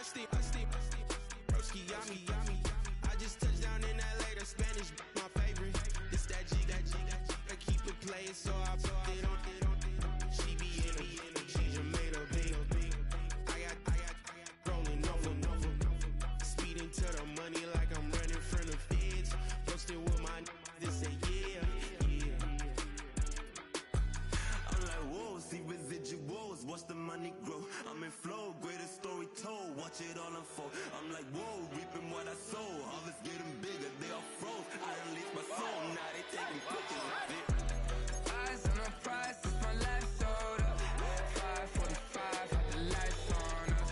I just touched down in LA, the Spanish, my favorite. This that G, I keep it playing, so I put it on. She be in the she just made a big. I got rolling over. Speeding to the money like I'm running from the feds. Posting with my this say yeah. I'm like, whoa, see residuals, watch the money grow. I'm in flow, greatest story told, watch it all unfold. I'm like, whoa, reaping what I sow. Harvest getting bigger, they all froze. I unleashed my soul, now they taking pictures of it. Eyes on the prize, it's my life sold up. 5:45, had the lights on us.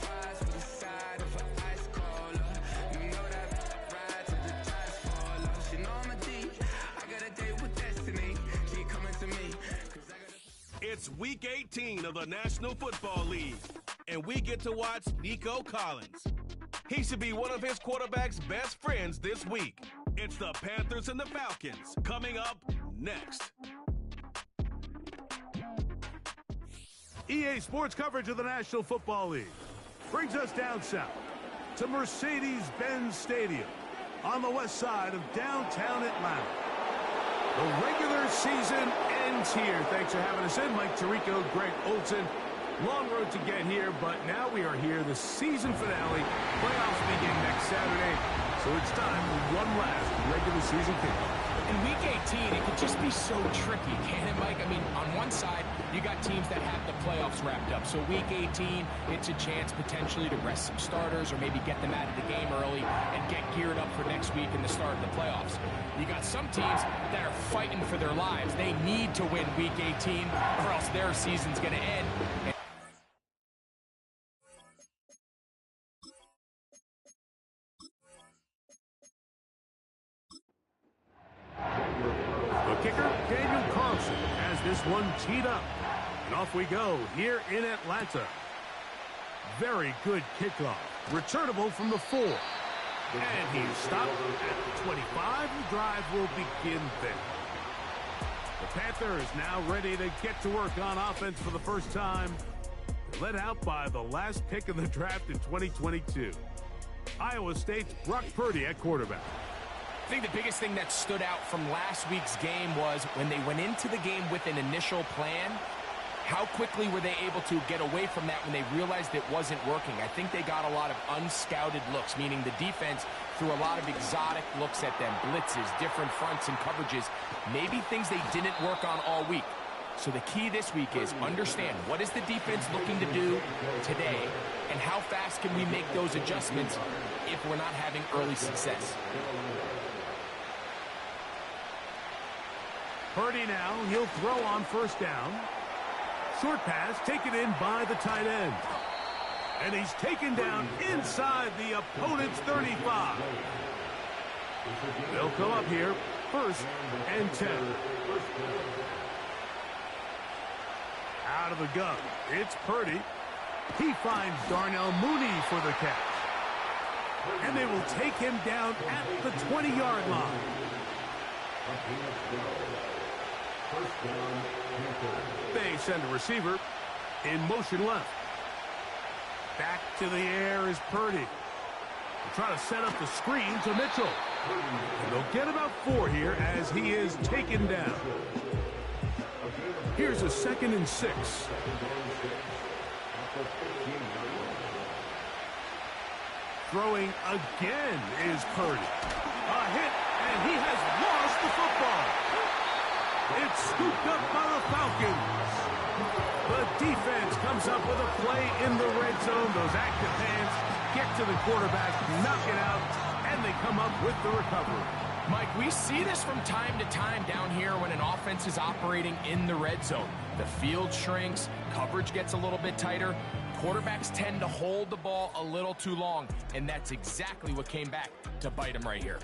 Fries with the side of an ice cola. You know that ride till the tires fall off. She know I'm a D, I got a date with destiny. She coming to me, 'cause I got a... It's Week 18 of the National Football League, and we get to watch Nico Collins. He should be one of his quarterback's best friends this week. It's the Panthers and the Falcons coming up next. EA Sports coverage of the National Football League brings us down south to Mercedes-Benz Stadium on the west side of downtown Atlanta. The regular season ends here. Thanks for having us in. Mike Tirico, Greg Olson. Long road to get here, but now we are here. The season finale. Playoffs begin next Saturday. So it's time for one last regular season kickoff. In Week 18, it could just be so tricky, can't it, Mike? I mean, on one side, you got teams that have the playoffs wrapped up. So Week 18, it's a chance potentially to rest some starters or maybe get them out of the game early and get geared up for next week and the start of the playoffs. You got some teams that are fighting for their lives. They need to win Week 18 or else their season's going to end. The kicker, Daniel Carlson, has this one teed up. And off we go here in Atlanta. Very good kickoff. Returnable from the 4. And he's stopped at the 25. The drive will begin there. The Panthers now ready to get to work on offense for the first time. They're led out by the last pick in the draft in 2022. Iowa State's Brock Purdy at quarterback. I think the biggest thing that stood out from last week's game was when they went into the game with an initial plan, how quickly were they able to get away from that when they realized it wasn't working? I think they got a lot of unscouted looks, meaning the defense threw a lot of exotic looks at them, blitzes, different fronts and coverages, maybe things they didn't work on all week. So the key this week is understand what is the defense looking to do today and how fast can we make those adjustments if we're not having early success. Purdy now, he'll throw on first down. Short pass taken in by the tight end. And he's taken down inside the opponent's 35. They'll come up here, 1st and 10. Out of the gun, it's Purdy. He finds Darnell Mooney for the catch. And they will take him down at the 20-yard line. They send a receiver in motion left. Back to the air is Purdy. They'll try to set up the screen to Mitchell. And they'll get about 4 here as he is taken down. Here's a 2nd and 6. Throwing again is Purdy. A hit, and he has lost the football. It's scooped up by the Falcons. The defense comes up with a play in the red zone. Those active hands get to the quarterback, knock it out, and they come up with the recovery. Mike, we see this from time to time down here when an offense is operating in the red zone. The field shrinks, coverage gets a little bit tighter. Quarterbacks tend to hold the ball a little too long, and that's exactly what came back to bite them right here.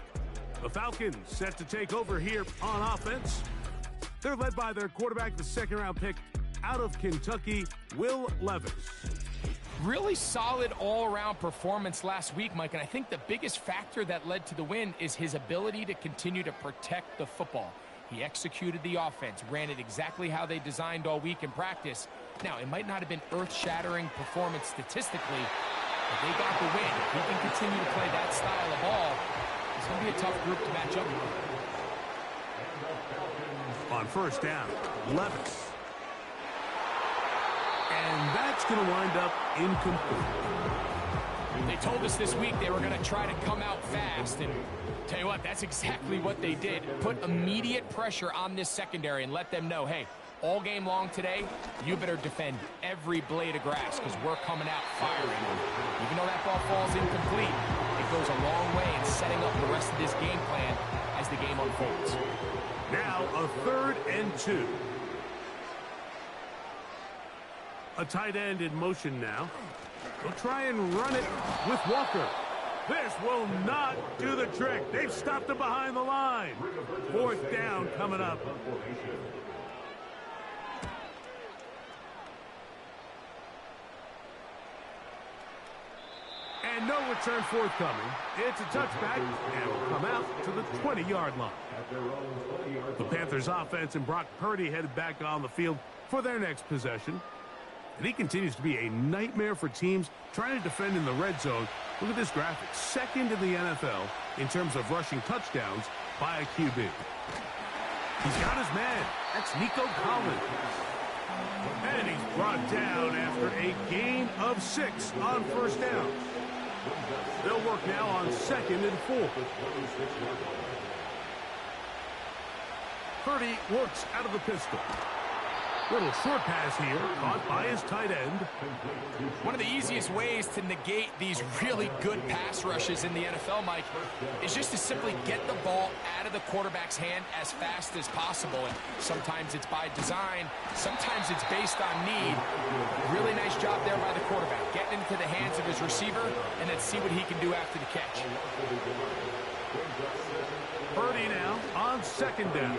The Falcons set to take over here on offense. They're led by their quarterback, the 2nd-round pick out of Kentucky, Will Levis. Really solid all-around performance last week, Mike, and I think the biggest factor that led to the win is his ability to continue to protect the football. He executed the offense, ran it exactly how they designed all week in practice. Now, it might not have been earth-shattering performance statistically, but they got the win. If he can continue to play that style of ball, it's going to be a tough group to match up with. On first down, Levis. And that's going to wind up incomplete. They told us this week they were going to try to come out fast, and tell you what, that's exactly what they did. Put immediate pressure on this secondary and let them know, hey, all game long today, you better defend every blade of grass because we're coming out firing. Even though that ball falls incomplete, it goes a long way in setting up the rest of this game plan as the game unfolds. Now a 3rd and 2. A tight end in motion now. They'll try and run it with Walker. This will not do the trick. They've stopped him behind the line. 4th down coming up. And no return forthcoming. It's a touchback, and will come out to the 20-yard line. The Panthers offense and Brock Purdy headed back on the field for their next possession. And he continues to be a nightmare for teams trying to defend in the red zone. Look at this graphic. 2nd in the NFL in terms of rushing touchdowns by a QB. He's got his man. That's Nico Collins. And he's brought down after a gain of 6 on first down. They'll work now on 2nd and 4. Purdy works out of the pistol. Little short pass here, caught by his tight end. One of the easiest ways to negate these really good pass rushes in the NFL, Mike, is just to simply get the ball out of the quarterback's hand as fast as possible. And sometimes it's by design, sometimes it's based on need. Really nice job there by the quarterback, getting into the hands of his receiver, and then see what he can do after the catch. Purdy now on 2nd down.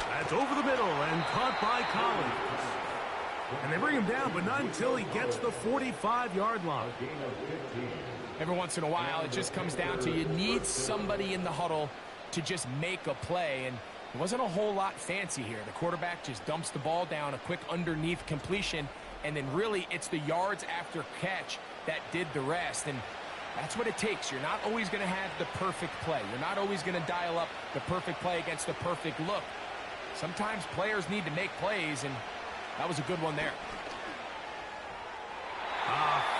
That's over the middle and caught by Collins. And they bring him down, but not until he gets the 45-yard line. Every once in a while, it just comes down to you need somebody in the huddle to just make a play. And it wasn't a whole lot fancy here. The quarterback just dumps the ball down, a quick underneath completion, and then really it's the yards after catch that did the rest. And that's what it takes. You're not always going to have the perfect play. You're not always going to dial up the perfect play against the perfect look. Sometimes players need to make plays, and that was a good one there.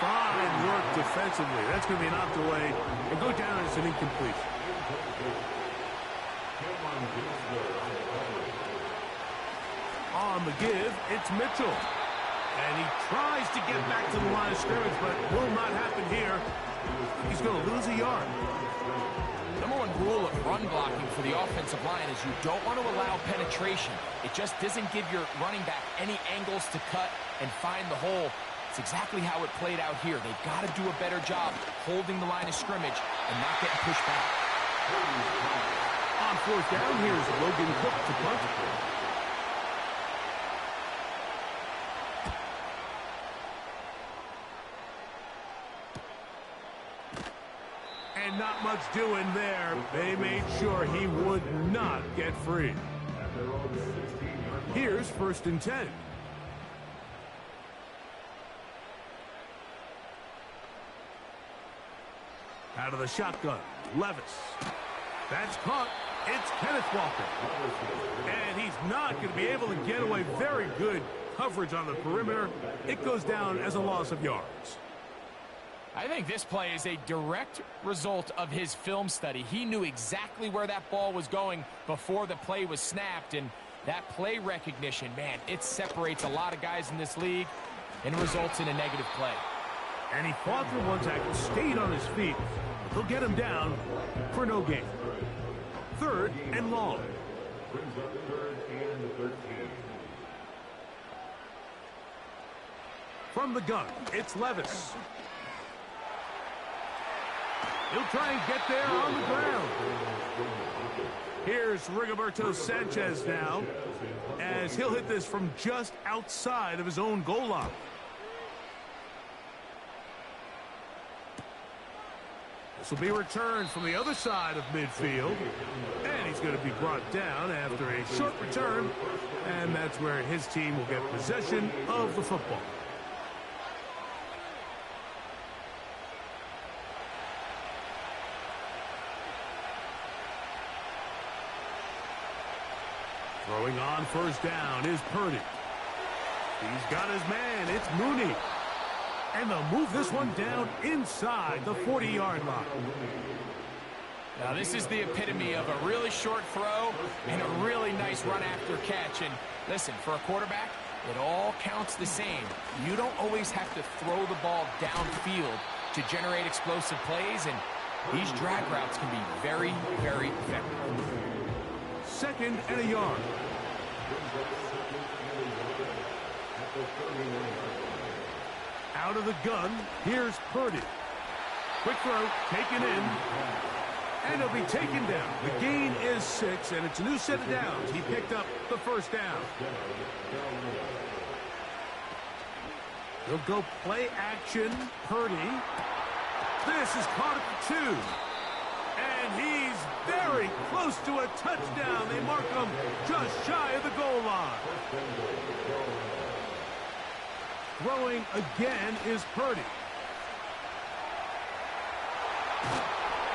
Fine work defensively. That's going to be knocked away and go down as an incompletion. On the give, it's Mitchell. And he tries to get back to the line of scrimmage, but will not happen here. He's going to lose a yard. Number one rule of run blocking for the offensive line is you don't want to allow penetration. It just doesn't give your running back any angles to cut and find the hole. It's exactly how it played out here. They've got to do a better job holding the line of scrimmage and not getting pushed back. On 4th down, here's Logan Cook to punt. And not much doing there. They made sure he would not get free. Here's 1st and 10. Out of the shotgun, Levis. That's caught. It's Kenneth Walker. And he's not going to be able to get away. Very good coverage on the perimeter. It goes down as a loss of yards. I think this play is a direct result of his film study. He knew exactly where that ball was going before the play was snapped, and that play recognition, man, it separates a lot of guys in this league and results in a negative play. And he fought through one tackle, stayed on his feet. They'll get him down for no gain. 3rd and long. From the gun, it's Levis. He'll try and get there on the ground. Here's Rigoberto Sanchez now, as he'll hit this from just outside of his own goal line. This will be returned from the other side of midfield, and he's going to be brought down after a short return, and that's where his team will get possession of the football. Throwing on first down is Purdy. He's got his man. It's Mooney. And they'll move this one down inside the 40-yard line. Now, this is the epitome of a really short throw and a really nice run after catch. And listen, for a quarterback, it all counts the same. You don't always have to throw the ball downfield to generate explosive plays, and these drag routes can be very, very effective. 2nd and a yard. Out of the gun, here's Purdy. Quick throw, taken in, and he'll be taken down. The gain is 6, and it's a new set of downs. He picked up the first down. He'll go play action. Purdy. This is caught at the 2. And he's very close to a touchdown. They mark him just shy of the goal line. Throwing again is Purdy.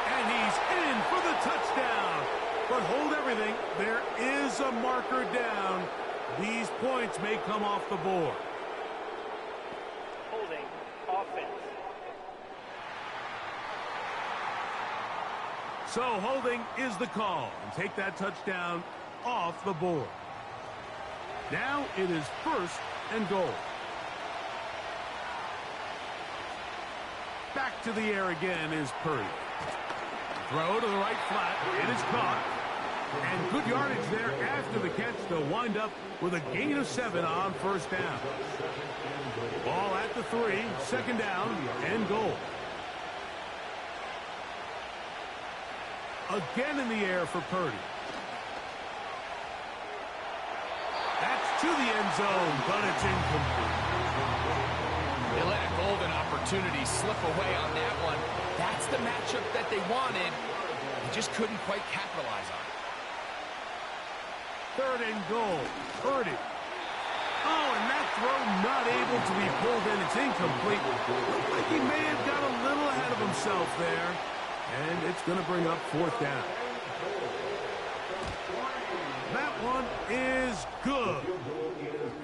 And he's in for the touchdown. But hold everything. There is a marker down. These points may come off the board. Holding offense. So holding is the call. And take that touchdown off the board. Now it is 1st and goal. Back to the air again is Purdy. Throw to the right flat. It is caught. And good yardage there after the catch to wind up with a gain of 7 on first down. Ball at the 3, 2nd down and goal. Again in the air for Purdy. That's to the end zone, but it's incomplete. They let a golden opportunity slip away on that one. That's the matchup that they wanted. They just couldn't quite capitalize on it. 3rd and goal. Purdy. Oh, and that throw not able to be pulled in. It's incomplete. Looked like he may have got a little ahead of himself there. And it's going to bring up 4th down. That one is good.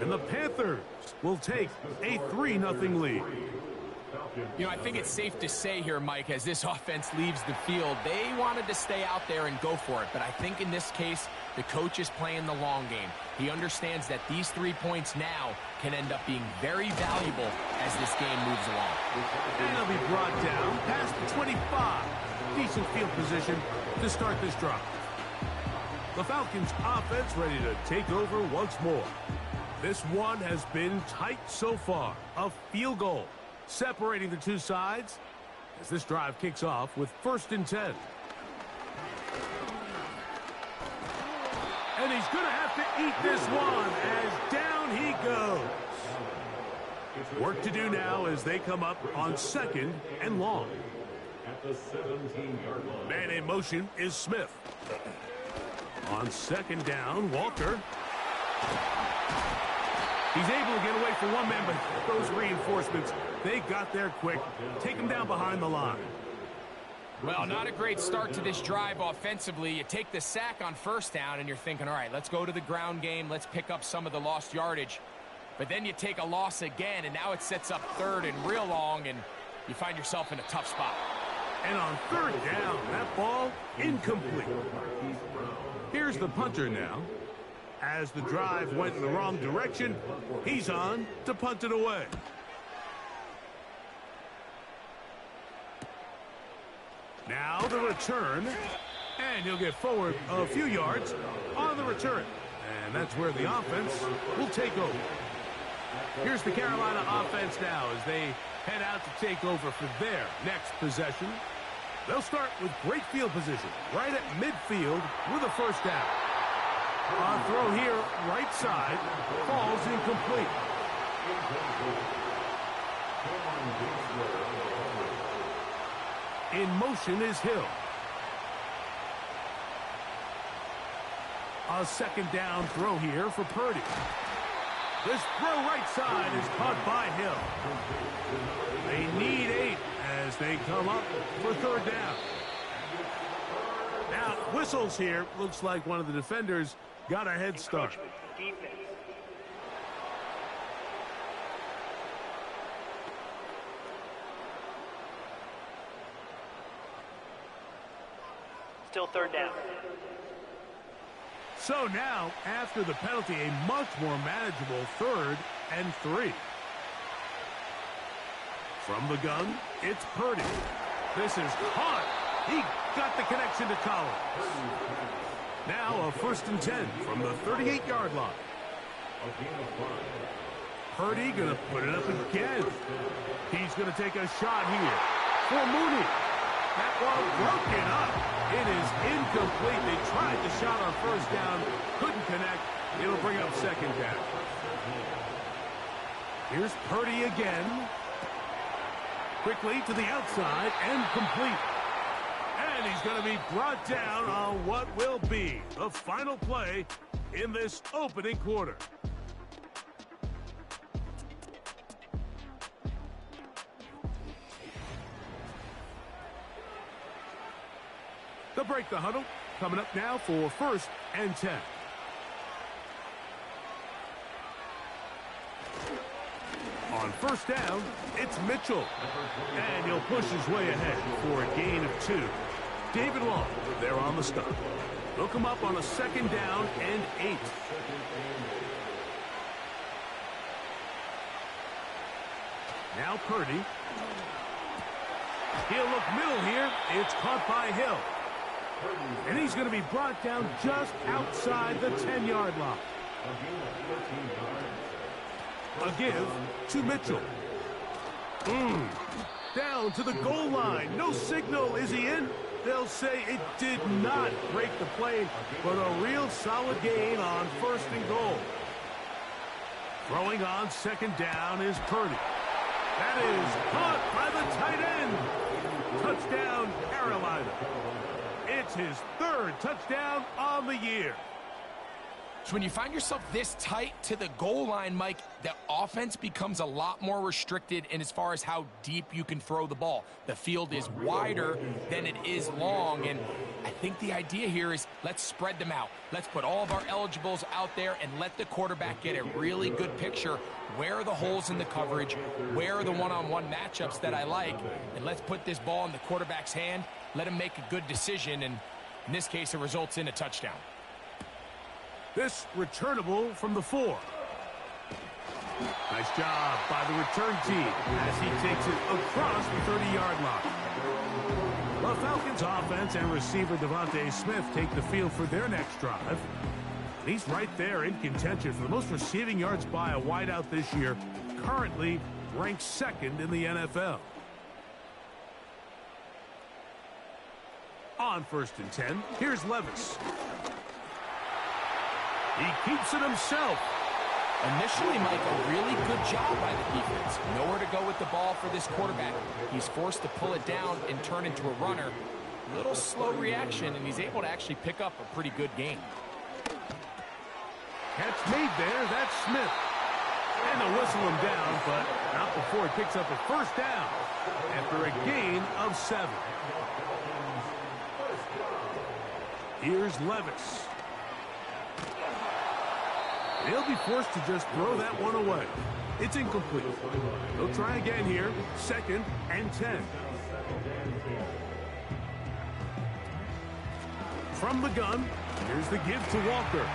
And the Panthers will take a 3-0 lead. You know, I think it's safe to say here, Mike, as this offense leaves the field, they wanted to stay out there and go for it. But I think in this case, the coach is playing the long game. He understands that these 3 points now can end up being very valuable as this game moves along. And he'll be brought down past the 25. Decent field position to start this drive. The Falcons offense ready to take over once more. This one has been tight so far. A field goal separating the two sides as this drive kicks off with 1st and 10. And he's going to have to eat this one as down he goes. Work to do now as they come up on 2nd and long. At the 17-yard line. Man in motion is Smith. On 2nd down, Walker. He's able to get away from one man, but those reinforcements, they got there quick. Take him down behind the line. Well, not a great start to this drive offensively. You take the sack on 1st down, and you're thinking, all right, let's go to the ground game. Let's pick up some of the lost yardage. But then you take a loss again, and now it sets up 3rd and real long, and you find yourself in a tough spot. And on 3rd down, that ball incomplete. Here's the punter now. As the drive went in the wrong direction, he's on to punt it away. Now the return, and he'll get forward a few yards on the return. And that's where the offense will take over. Here's the Carolina offense now as they head out to take over for their next possession. They'll start with great field position right at midfield with a 1st down. On throw here, right side, falls incomplete. In motion is Hill. A 2nd down throw here for Purdy. This throw right side is caught by Hill. They need 8 as they come up for 3rd down. Now whistles here. Looks like one of the defenders got a head start. Still third down. So now, after the penalty, a much more manageable 3rd and 3. From the gun, it's Purdy. This is caught. He got the connection to Collins. Now a 1st and 10 from the 38-yard line. Purdy going to put it up again. He's going to take a shot here for Mooney. That ball broken up. It is incomplete. They tried the shot on 1st down. Couldn't connect. It'll bring up 2nd down. Here's Purdy again. Quickly to the outside and complete. And he's going to be brought down on what will be the final play in this opening quarter. They'll break the huddle. Coming up now for 1st and 10. On 1st down, it's Mitchell. And he'll push his way ahead for a gain of 2. David Long, there on the stop. They'll come up on a 2nd down and 8. Now Purdy. He'll look middle here. It's caught by Hill. And he's going to be brought down just outside the 10-yard line. A give to Mitchell. Down to the goal line. No signal. Is he in? They'll say it did not break the plane, but a real solid gain on 1st and goal. Throwing on 2nd down is Purdy. That is caught by the tight end. Touchdown, Carolina. It's his 3rd touchdown on the year. So when you find yourself this tight to the goal line, Mike, the offense becomes a lot more restricted in as far as how deep you can throw the ball. The field is wider than it is long, and I think the idea here is let's spread them out. Let's put all of our eligibles out there and let the quarterback get a really good picture. Where are the holes in the coverage? Where are the one-on-one matchups that I like? And let's put this ball in the quarterback's hand, let him make a good decision, and in this case, it results in a touchdown. This returnable from the 4. Nice job by the return team as he takes it across the 30-yard line. The Falcons offense and receiver Devontae Smith take the field for their next drive. He's right there in contention for the most receiving yards by a wideout this year, currently ranked 2nd in the NFL. On 1st and 10, here's Levis. He keeps it himself. Initially, Mike, a really good job by the defense. Nowhere to go with the ball for this quarterback. He's forced to pull it down and turn into a runner. Little slow reaction, and he's able to actually pick up a pretty good gain. Catch made there. That's Smith. And they'll whistle him down, but not before he picks up a 1st down after a gain of 7. Here's Levis. He'll be forced to just throw that one away. It's incomplete. They'll try again here. 2nd and 10. From the gun, here's the give to Walker.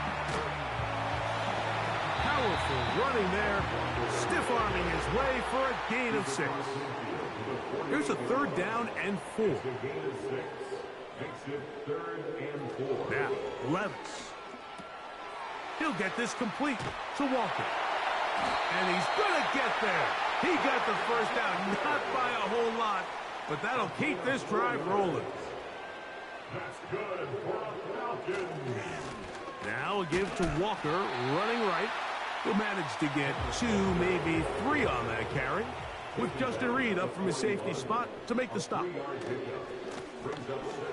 Powerful running there. Stiff-arming his way for a gain of 6. Here's a 3rd down and 4. Now, Levis. He'll get this complete to Walker. And he's going to get there. He got the 1st down, not by a whole lot, but that'll keep this drive rolling. That's good for the Falcons. Now a give to Walker, running right. He'll manage to get 2, maybe 3 on that carry, with Justin Reed up from his safety spot to make the stop.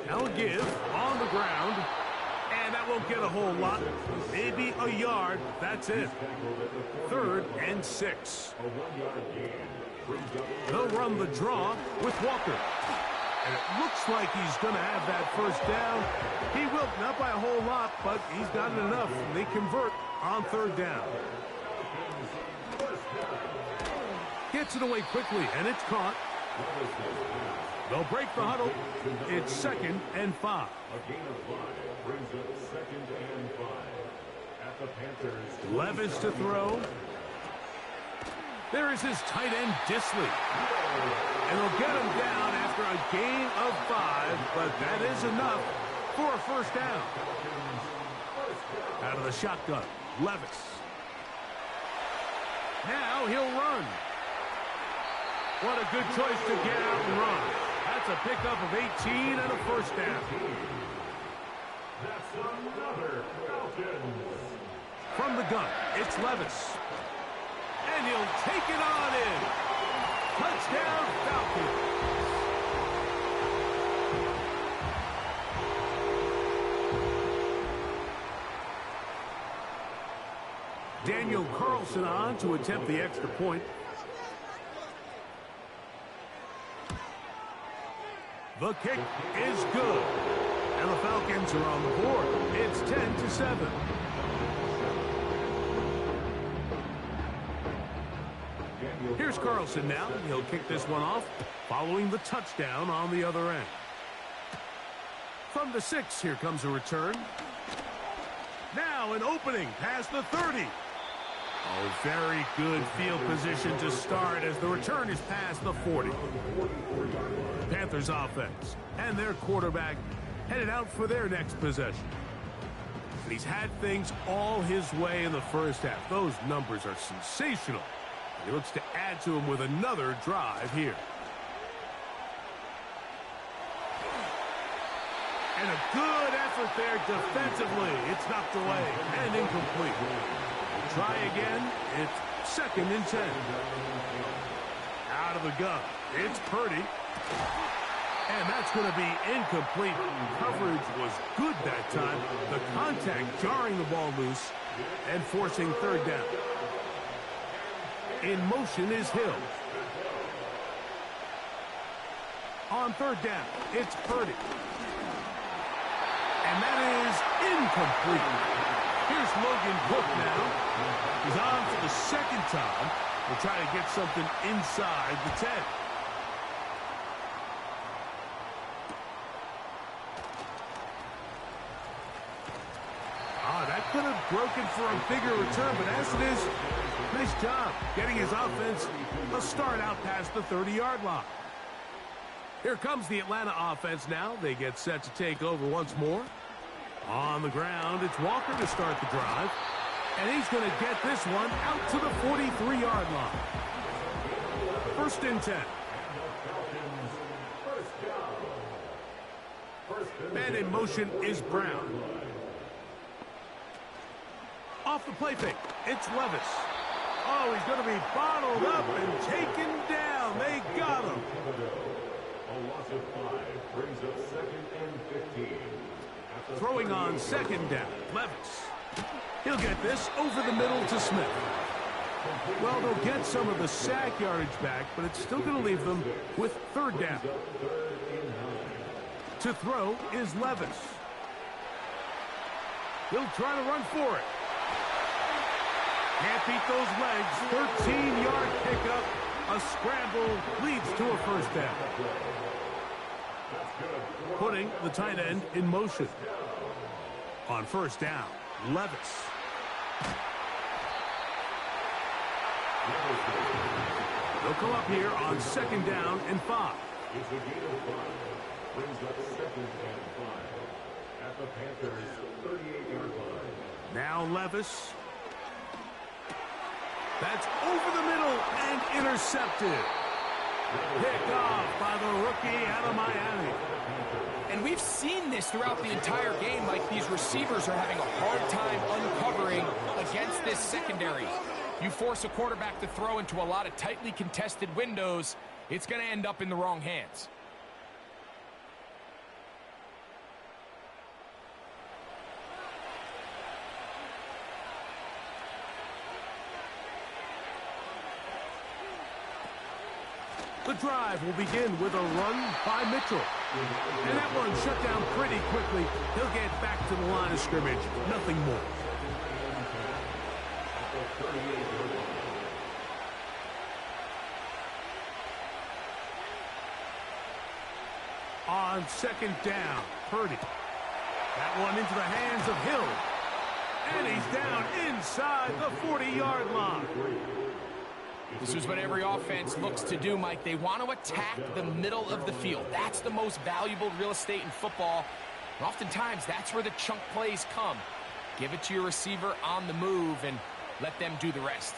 Now a give on the ground. And that won't get a whole lot. Maybe a yard. That's it. 3rd and 6. They'll run the draw with Walker. And it looks like he's going to have that first down. He will, not by a whole lot, but he's got it enough. They convert on third down. Gets it away quickly, and it's caught. They'll break the huddle. It's 2nd and 5. A gain of 5 brings up 2nd and 5 at the Panthers. Levis to throw. There is his tight end, Disley. And they'll get him down after a gain of 5, but that is enough for a first down. Out of the shotgun, Levis. Now he'll run. What a good choice to get out and run. That's a pickup of 18 and a first down. That's another Falcons. From the gun, it's Levis. And he'll take it on in. Touchdown, Falcons. Daniel Carlson on to attempt the extra point. The kick is good. And the Falcons are on the board. It's 10-7. Here's Carlson now. He'll kick this one off, following the touchdown on the other end. From the 6, here comes a return. Now an opening past the 30. Oh, very good field position to start as the return is past the 40. Panthers offense and their quarterback headed out for their next possession. And he's had things all his way in the first half. Those numbers are sensational. He looks to add to them with another drive here. And a good effort there defensively. It's knocked away and incomplete. Try again. It's 2nd and 10. Out of the gun. It's Purdy. And that's going to be incomplete. Coverage was good that time. The contact jarring the ball loose and forcing third down. In motion is Hill. On third down, it's Purdy. And that is incomplete. Here's Logan Cook now. He's on for the 2nd time. We'll try to get something inside the 10. That could have broken for a bigger return, but as it is, nice job getting his offense a start out past the 30-yard line. Here comes the Atlanta offense now. They get set to take over once more. On the ground, it's Walker to start the drive. And he's going to get this one out to the 43-yard line. 1st and 10. Man in motion is Brown. Off the play fake, it's Levis. Oh, he's going to be bottled up and taken down. They got him. A loss of 5 brings up 2nd and 15. Throwing on 2nd down, Levis. He'll get this over the middle to Smith. Well, they'll get some of the sack yardage back, but it's still going to leave them with third down. To throw is Levis. He'll try to run for it. Can't beat those legs. 13-yard pickup. A scramble leads to a first down. Putting the tight end in motion. On first down, Levis. They'll come up here on 2nd down and 5. It's a gain of 5. Brings up 2nd and 5 at the Panthers' 38-yard line. Now Levis. That's over the middle and intercepted. Picked off by the rookie out of Miami. And we've seen this throughout the entire game, like these receivers are having a hard time uncovering against this secondary. You force a quarterback to throw into a lot of tightly contested windows, it's going to end up in the wrong hands. The drive will begin with a run by Mitchell. And that one shut down pretty quickly. He'll get back to the line of scrimmage. Nothing more. On second down, Purdy. That one into the hands of Hill. And he's down inside the 40-yard line. This is what every offense looks to do, Mike. They want to attack the middle of the field. That's the most valuable real estate in football. And oftentimes, that's where the chunk plays come. Give it to your receiver on the move and let them do the rest.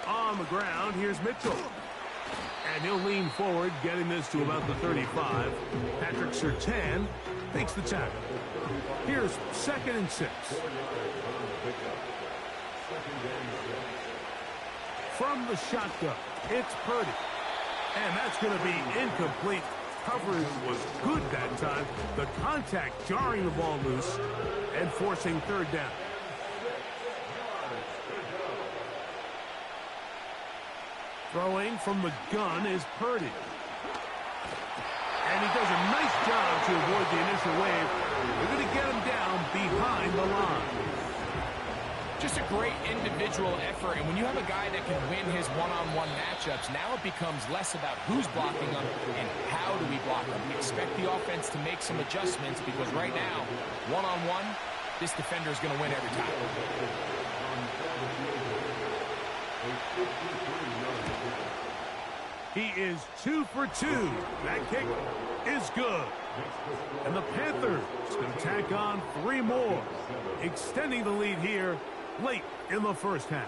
On the ground, here's Mitchell. And he'll lean forward, getting this to about the 35. Patrick Surtain takes the tackle. Here's 2nd and 6. From the shotgun, it's Purdy. And that's going to be incomplete. Coverage was good that time. The contact jarring the ball loose and forcing 3rd down. Throwing from the gun is Purdy. And he does a nice job to avoid the initial wave. They're going to get him down behind the line. Just a great individual effort, and when you have a guy that can win his one-on-one matchups, now it becomes less about who's blocking him and how do we block him. We expect the offense to make some adjustments because right now, one-on-one, this defender is going to win every time. He is 2 for 2. That kick is good. And the Panthers can tack on 3 more, extending the lead here late in the first half.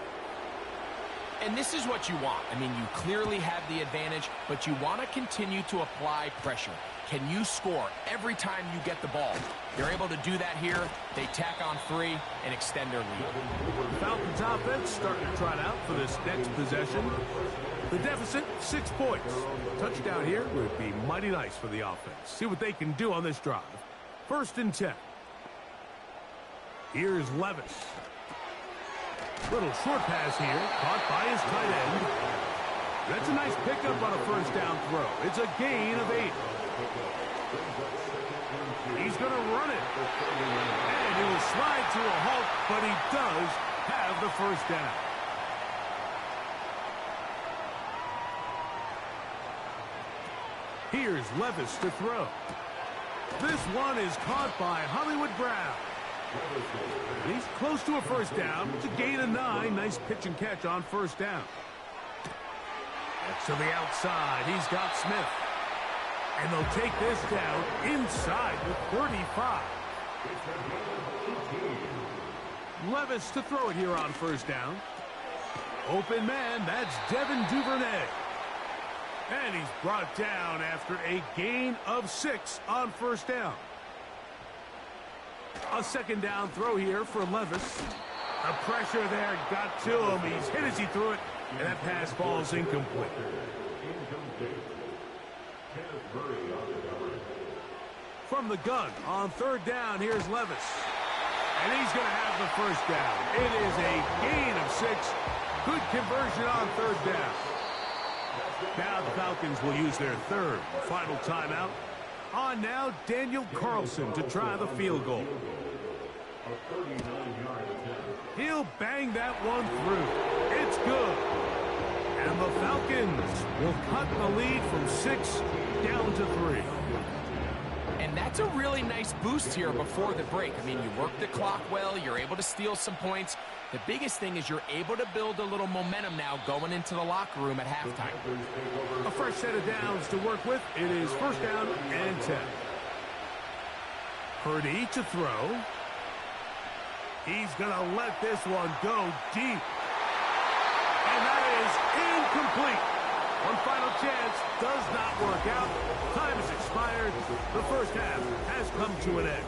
And this is what you want. I mean, you clearly have the advantage, but you want to continue to apply pressure. Can you score every time you get the ball? They're able to do that here. They tack on 3 and extend their lead. The Falcons offense starting to trot out for this next possession. The deficit, 6 points. Touchdown here would be mighty nice for the offense. See what they can do on this drive. 1st and 10. Here's Levis. Little short pass here, caught by his tight end. That's a nice pickup on a 1st down throw. It's a gain of 8. He's going to run it. And he will slide to a halt, but he does have the 1st down. Here's Levis to throw. This one is caught by Hollywood Brown. He's close to a 1st down. It's a gain of 9. Nice pitch and catch on 1st down. That's to the outside. He's got Smith. And they'll take this down inside the 35. Levis to throw it here on 1st down. Open man, that's Devin Duvernay. And he's brought down after a gain of 6 on 1st down. A 2nd down throw here for Levis. The pressure there got to him. He's hit as he threw it, and that pass falls incomplete. From the gun on 3rd down, here's Levis. And he's going to have the 1st down. It is a gain of 6. Good conversion on 3rd down. Now the Falcons will use their 3rd final timeout. On now, Daniel Carlson to try the field goal. He'll bang that one through. It's good. And the Falcons will cut the lead from 6 down to 3. And that's a really nice boost here before the break. I mean, you work the clock well. You're able to steal some points. The biggest thing is you're able to build a little momentum now going into the locker room at halftime. A fresh set of downs to work with. It is 1st down and 10. Purdy to throw. He's going to let this one go deep. And that is incomplete. One final chance does not work out. Time has expired. The 1st half has come to an end.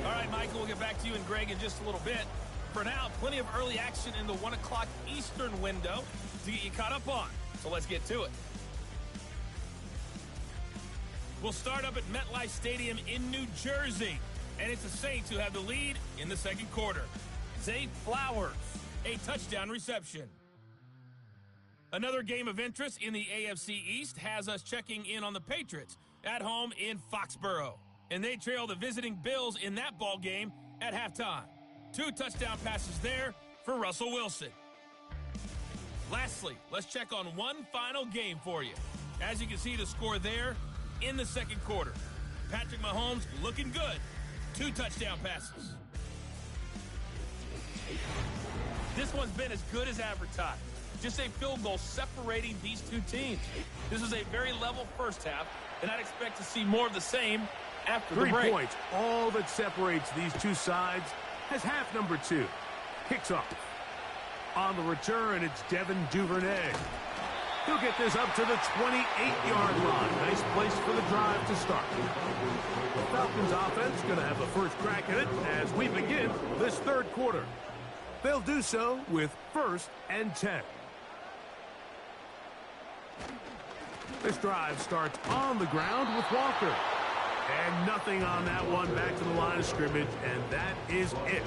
All right, Michael, we'll get back to you and Greg in just a little bit. For now, plenty of early action in the 1 o'clock Eastern window to get you caught up on. So let's get to it. We'll start up at MetLife Stadium in New Jersey. And it's the Saints who have the lead in the 2nd quarter. Zay Flowers, a touchdown reception. Another game of interest in the AFC East has us checking in on the Patriots at home in Foxborough. And they trail the visiting Bills in that ball game at halftime. 2 touchdown passes there for Russell Wilson. Lastly, let's check on one final game for you. As you can see the score there in the second quarter. Patrick Mahomes looking good. 2 touchdown passes. This one's been as good as advertised. Just a field goal separating these two teams. This is a very level first half, and I'd expect to see more of the same after the break. 3 points, all that separates these two sides, has half number 2. Kicks off. On the return, it's Devin Duvernay. He'll get this up to the 28-yard line. Nice place for the drive to start. The Falcons offense going to have a first crack at it as we begin this third quarter. They'll do so with 1st and 10. This drive starts on the ground with Walker. And nothing on that one, back to the line of scrimmage, and that is it.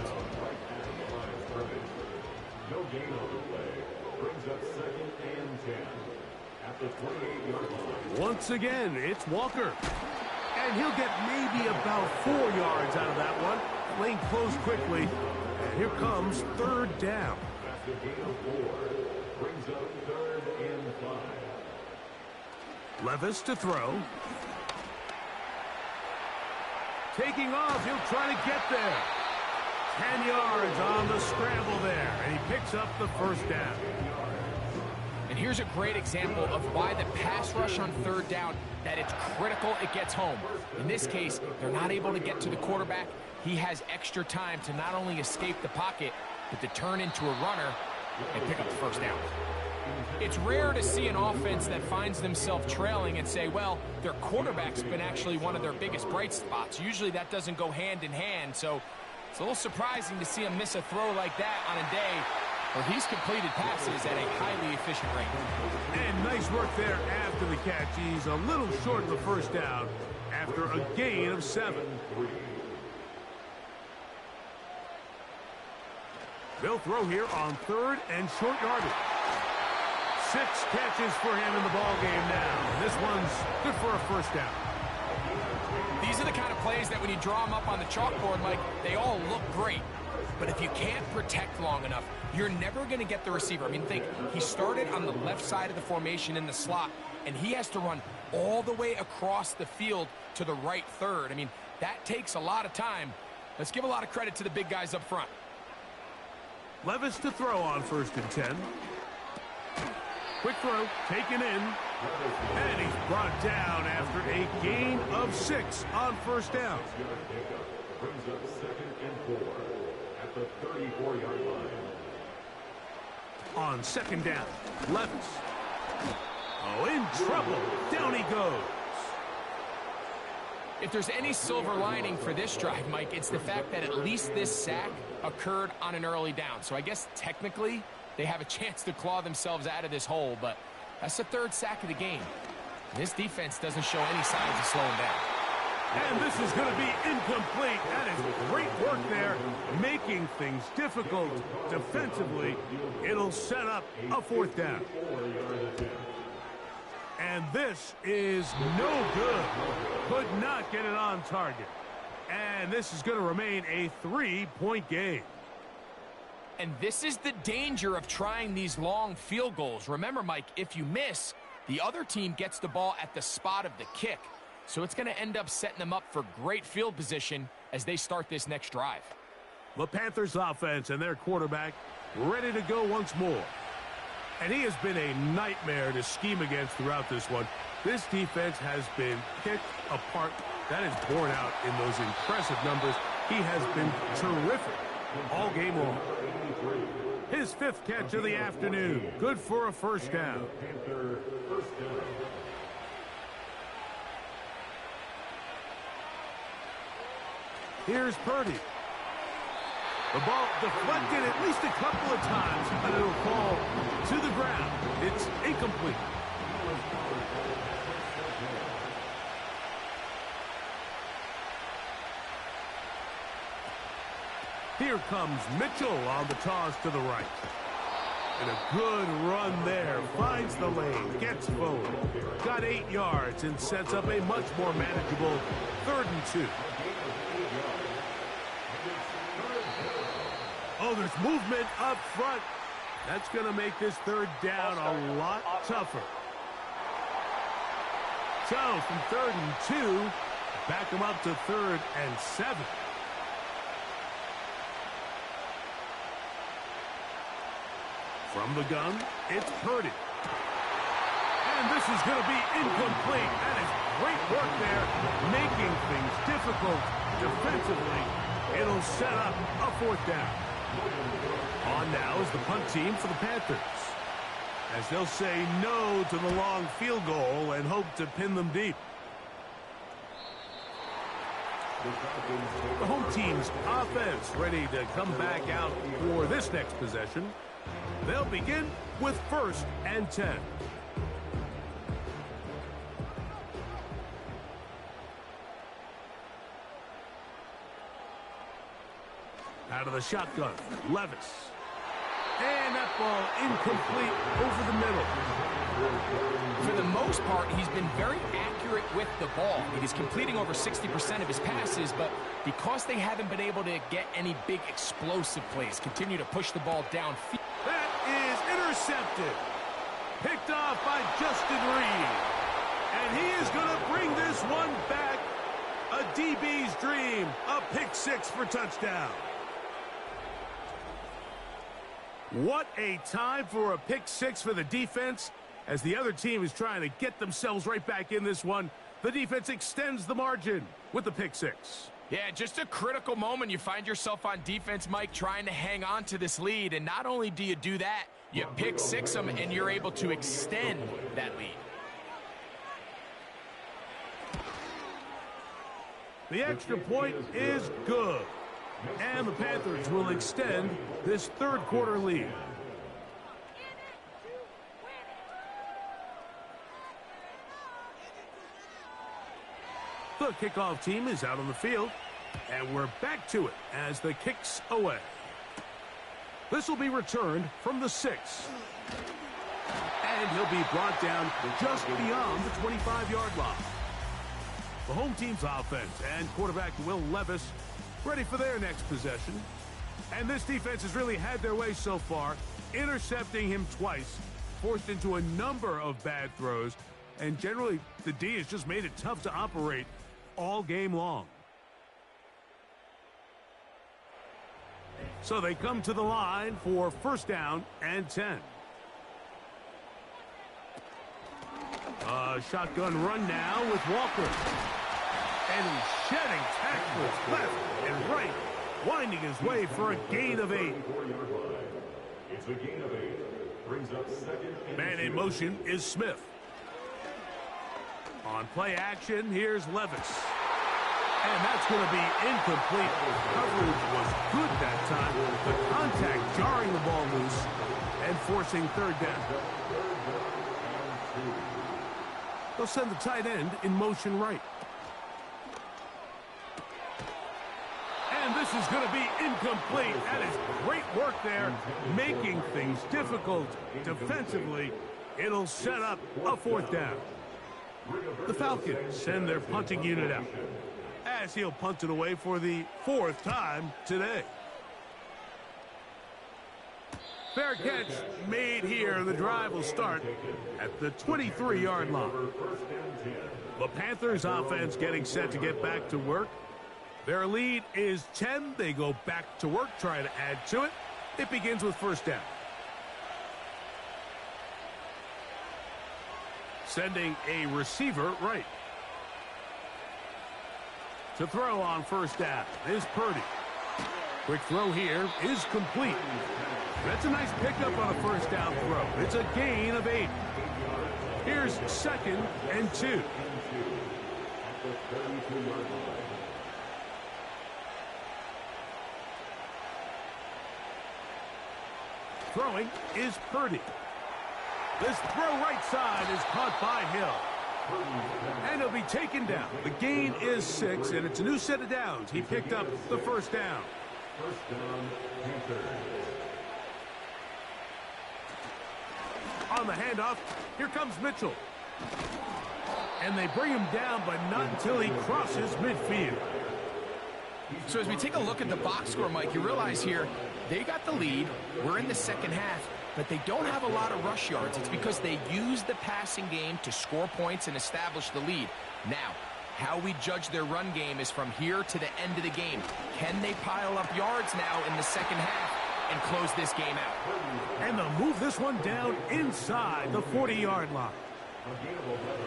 No gain on the play. Brings up 2nd and 10. At the 28-yard line. Once again, it's Walker. And he'll get maybe about 4 yards out of that one. Lane closed quickly. And here comes 3rd down. After gain of 4. Brings up 3rd and 5. Levis to throw. Taking off, he'll try to get there. 10 yards on the scramble there, and he picks up the 1st down. And here's a great example of why the pass rush on 3rd down, that it's critical it gets home. In this case, they're not able to get to the quarterback. He has extra time to not only escape the pocket, but to turn into a runner and pick up the 1st down. It's rare to see an offense that finds themselves trailing and say, well, their quarterback's been actually one of their biggest bright spots. Usually that doesn't go hand in hand, so it's a little surprising to see him miss a throw like that on a day where he's completed passes at a highly efficient rate. And nice work there after the catch. He's a little short of the 1st down after a gain of 7. They'll throw here on 3rd and short yardage. 6 catches for him in the ball game now. And this one's good for a 1st down. These are the kind of plays that when you draw them up on the chalkboard, Mike, they all look great. But if you can't protect long enough, you're never going to get the receiver. I mean, think, he started on the left side of the formation in the slot, and he has to run all the way across the field to the right 3rd. I mean, that takes a lot of time. Let's give a lot of credit to the big guys up front. Levis to throw on 1st and 10. Quick throw, taken in, and he's brought down after a gain of 6 on 1st down. Brings up 2nd and 4 at the 34-yard line. On 2nd down, Levis. Oh, in trouble. Down he goes. If there's any silver lining for this drive, Mike, it's the fact that at least this sack occurred on an early down. So I guess technically they have a chance to claw themselves out of this hole, but that's the 3rd sack of the game. This defense doesn't show any signs of slowing down. And this is going to be incomplete. That is great work there, making things difficult defensively. It'll set up a 4th down. And this is no good. Could not get it on target. And this is going to remain a 3-point game. And this is the danger of trying these long field goals. Remember, Mike, if you miss, the other team gets the ball at the spot of the kick. So it's going to end up setting them up for great field position as they start this next drive. The Panthers offense and their quarterback ready to go once more. And he has been a nightmare to scheme against throughout this one. This defense has been picked apart. That is borne out in those impressive numbers. He has been terrific all game long. His 5th catch of the afternoon. Good for a 1st down. Here's Purdy. The ball deflected at least a couple of times, but it'll fall to the ground. It's incomplete. Here comes Mitchell on the toss to the right. And a good run there. Finds the lane. Gets forward. Got 8 yards and sets up a much more manageable 3rd and 2. Oh, there's movement up front. That's going to make this 3rd down a lot tougher. So from 3rd and 2, back them up to 3rd and 7. From the gun, it's Purdy. And this is going to be incomplete. That is great work there, making things difficult defensively. It'll set up a 4th down. On now is the punt team for the Panthers, as they'll say no to the long field goal and hope to pin them deep. The home team's offense ready to come back out for this next possession. They'll begin with 1st and 10. Out of the shotgun, Levis. And that ball incomplete over the middle. For the most part, he's been very accurate with the ball. He's completing over 60% of his passes, but because they haven't been able to get any big explosive plays, continue to push the ball downfield. That is intercepted. Picked off by Justin Reed. And he is going to bring this one back. A DB's dream. A pick 6 for touchdown. What a time for a pick 6 for the defense. As the other team is trying to get themselves right back in this one, the defense extends the margin with the pick 6. Yeah, just a critical moment. You find yourself on defense, Mike, trying to hang on to this lead. And not only do you do that, you pick 6 them, and you're able to extend that lead. The extra point is good. And the Panthers will extend this 3rd quarter lead. The kickoff team is out on the field, and we're back to it as the kick's away. This will be returned from the 6. And he'll be brought down just beyond the 25-yard line. The home team's offense and quarterback Will Levis ready for their next possession. And this defense has really had their way so far, intercepting him twice, forced into a number of bad throws, and generally the D has just made it tough to operate all game long. So they come to the line for 1st down and 10. A shotgun run now with Walker. And he's shedding tacklers left and right, winding his way for a gain of 8. It's a gain of 8. Brings up 2nd. Man in motion is Smith. On play action, here's Levis. And that's going to be incomplete. Coverage was good that time. The contact jarring the ball loose and forcing 3rd down. They'll send the tight end in motion right. And this is going to be incomplete. That is great work there, making things difficult defensively. It'll set up a 4th down. The Falcons send their punting unit out, as he'll punt it away for the 4th time today. Fair catch made here. The drive will start at the 23-yard line. The Panthers offense getting set to get back to work. Their lead is 10. They go back to work, trying to add to it. It begins with 1st down. Sending a receiver right. To throw on 1st down is Purdy. Quick throw here is complete. That's a nice pickup on a 1st down throw. It's a gain of 8. Here's 2nd and 2. Throwing is Purdy. This throw right side is caught by Hill. And he'll be taken down. The gain is 6, and it's a new set of downs. He picked up the 1st down. 1st down, Panthers. on the handoff. Here comes Mitchell. And they bring him down, but not until he crosses midfield. So as we take a look at the box score, Mike, you realize here they got the lead. We're in the second half, but they don't have a lot of rush yards. It's because they use the passing game to score points and establish the lead. Now, how we judge their run game is from here to the end of the game. Can they pile up yards now in the second half and close this game out? And they'll move this one down inside the 40-yard line.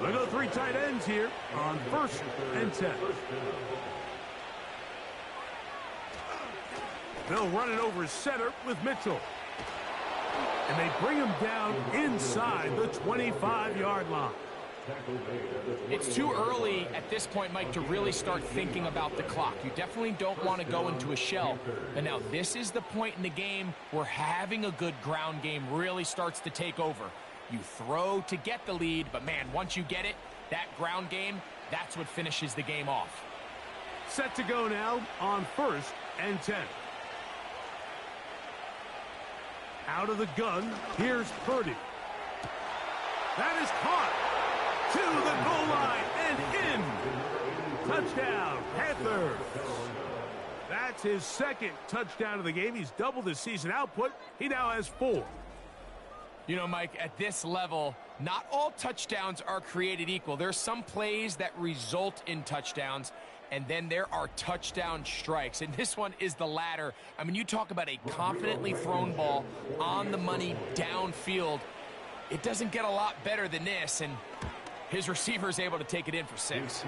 They'll go 3 tight ends here on 1st and 10. They'll run it over center with Mitchell. And they bring him down inside the 25-yard line. It's too early at this point, Mike, to really start thinking about the clock. You definitely don't want to go into a shell. But now this is the point in the game where having a good ground game really starts to take over. You throw to get the lead, but man, once you get it, that ground game, that's what finishes the game off. Set to go now on 1st and 10. Out of the gun, here's Purdy. That is caught to the goal line and in. Touchdown, Panthers. That's his 2nd touchdown of the game. He's doubled his season output. He now has 4. You know, Mike, at this level, not all touchdowns are created equal. There's some plays that result in touchdowns, and then there are touchdown strikes. And this one is the latter. I mean, you talk about a confidently thrown ball on the money downfield. It doesn't get a lot better than this, and his receiver is able to take it in for 6.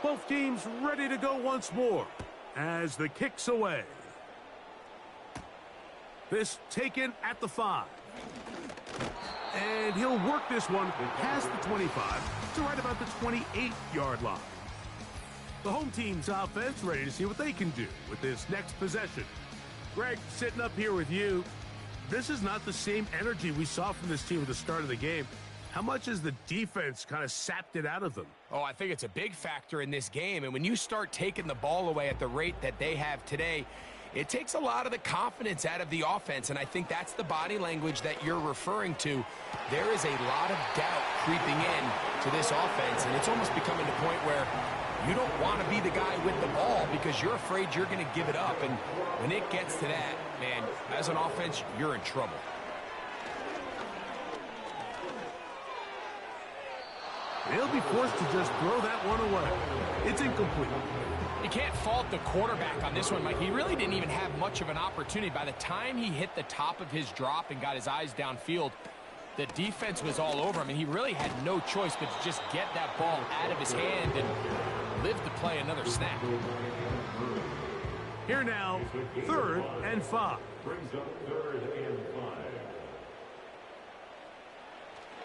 Both teams ready to go once more as the kick's away. This taken at the 5. And he'll work this one past the 25 to right about the 28-yard line. The home team's offense ready to see what they can do with this next possession. Greg, sitting up here with you, this is not the same energy we saw from this team at the start of the game. How much has the defense kind of sapped it out of them? Oh, I think it's a big factor in this game. And when you start taking the ball away at the rate that they have today, it takes a lot of the confidence out of the offense. And I think that's the body language that you're referring to. There is a lot of doubt creeping in to this offense. And it's almost becoming to the point where you don't want to be the guy with the ball because you're afraid you're going to give it up. And when it gets to that, man, as an offense, you're in trouble. They'll be forced to just throw that one away. It's incomplete. You can't fault the quarterback on this one, Mike. He really didn't even have much of an opportunity. By the time he hit the top of his drop and got his eyes downfield, the defense was all over him, and he really had no choice but to just get that ball out of his hand and live to play another snap. Here now, 3rd and 5. Brings up 3rd and 5.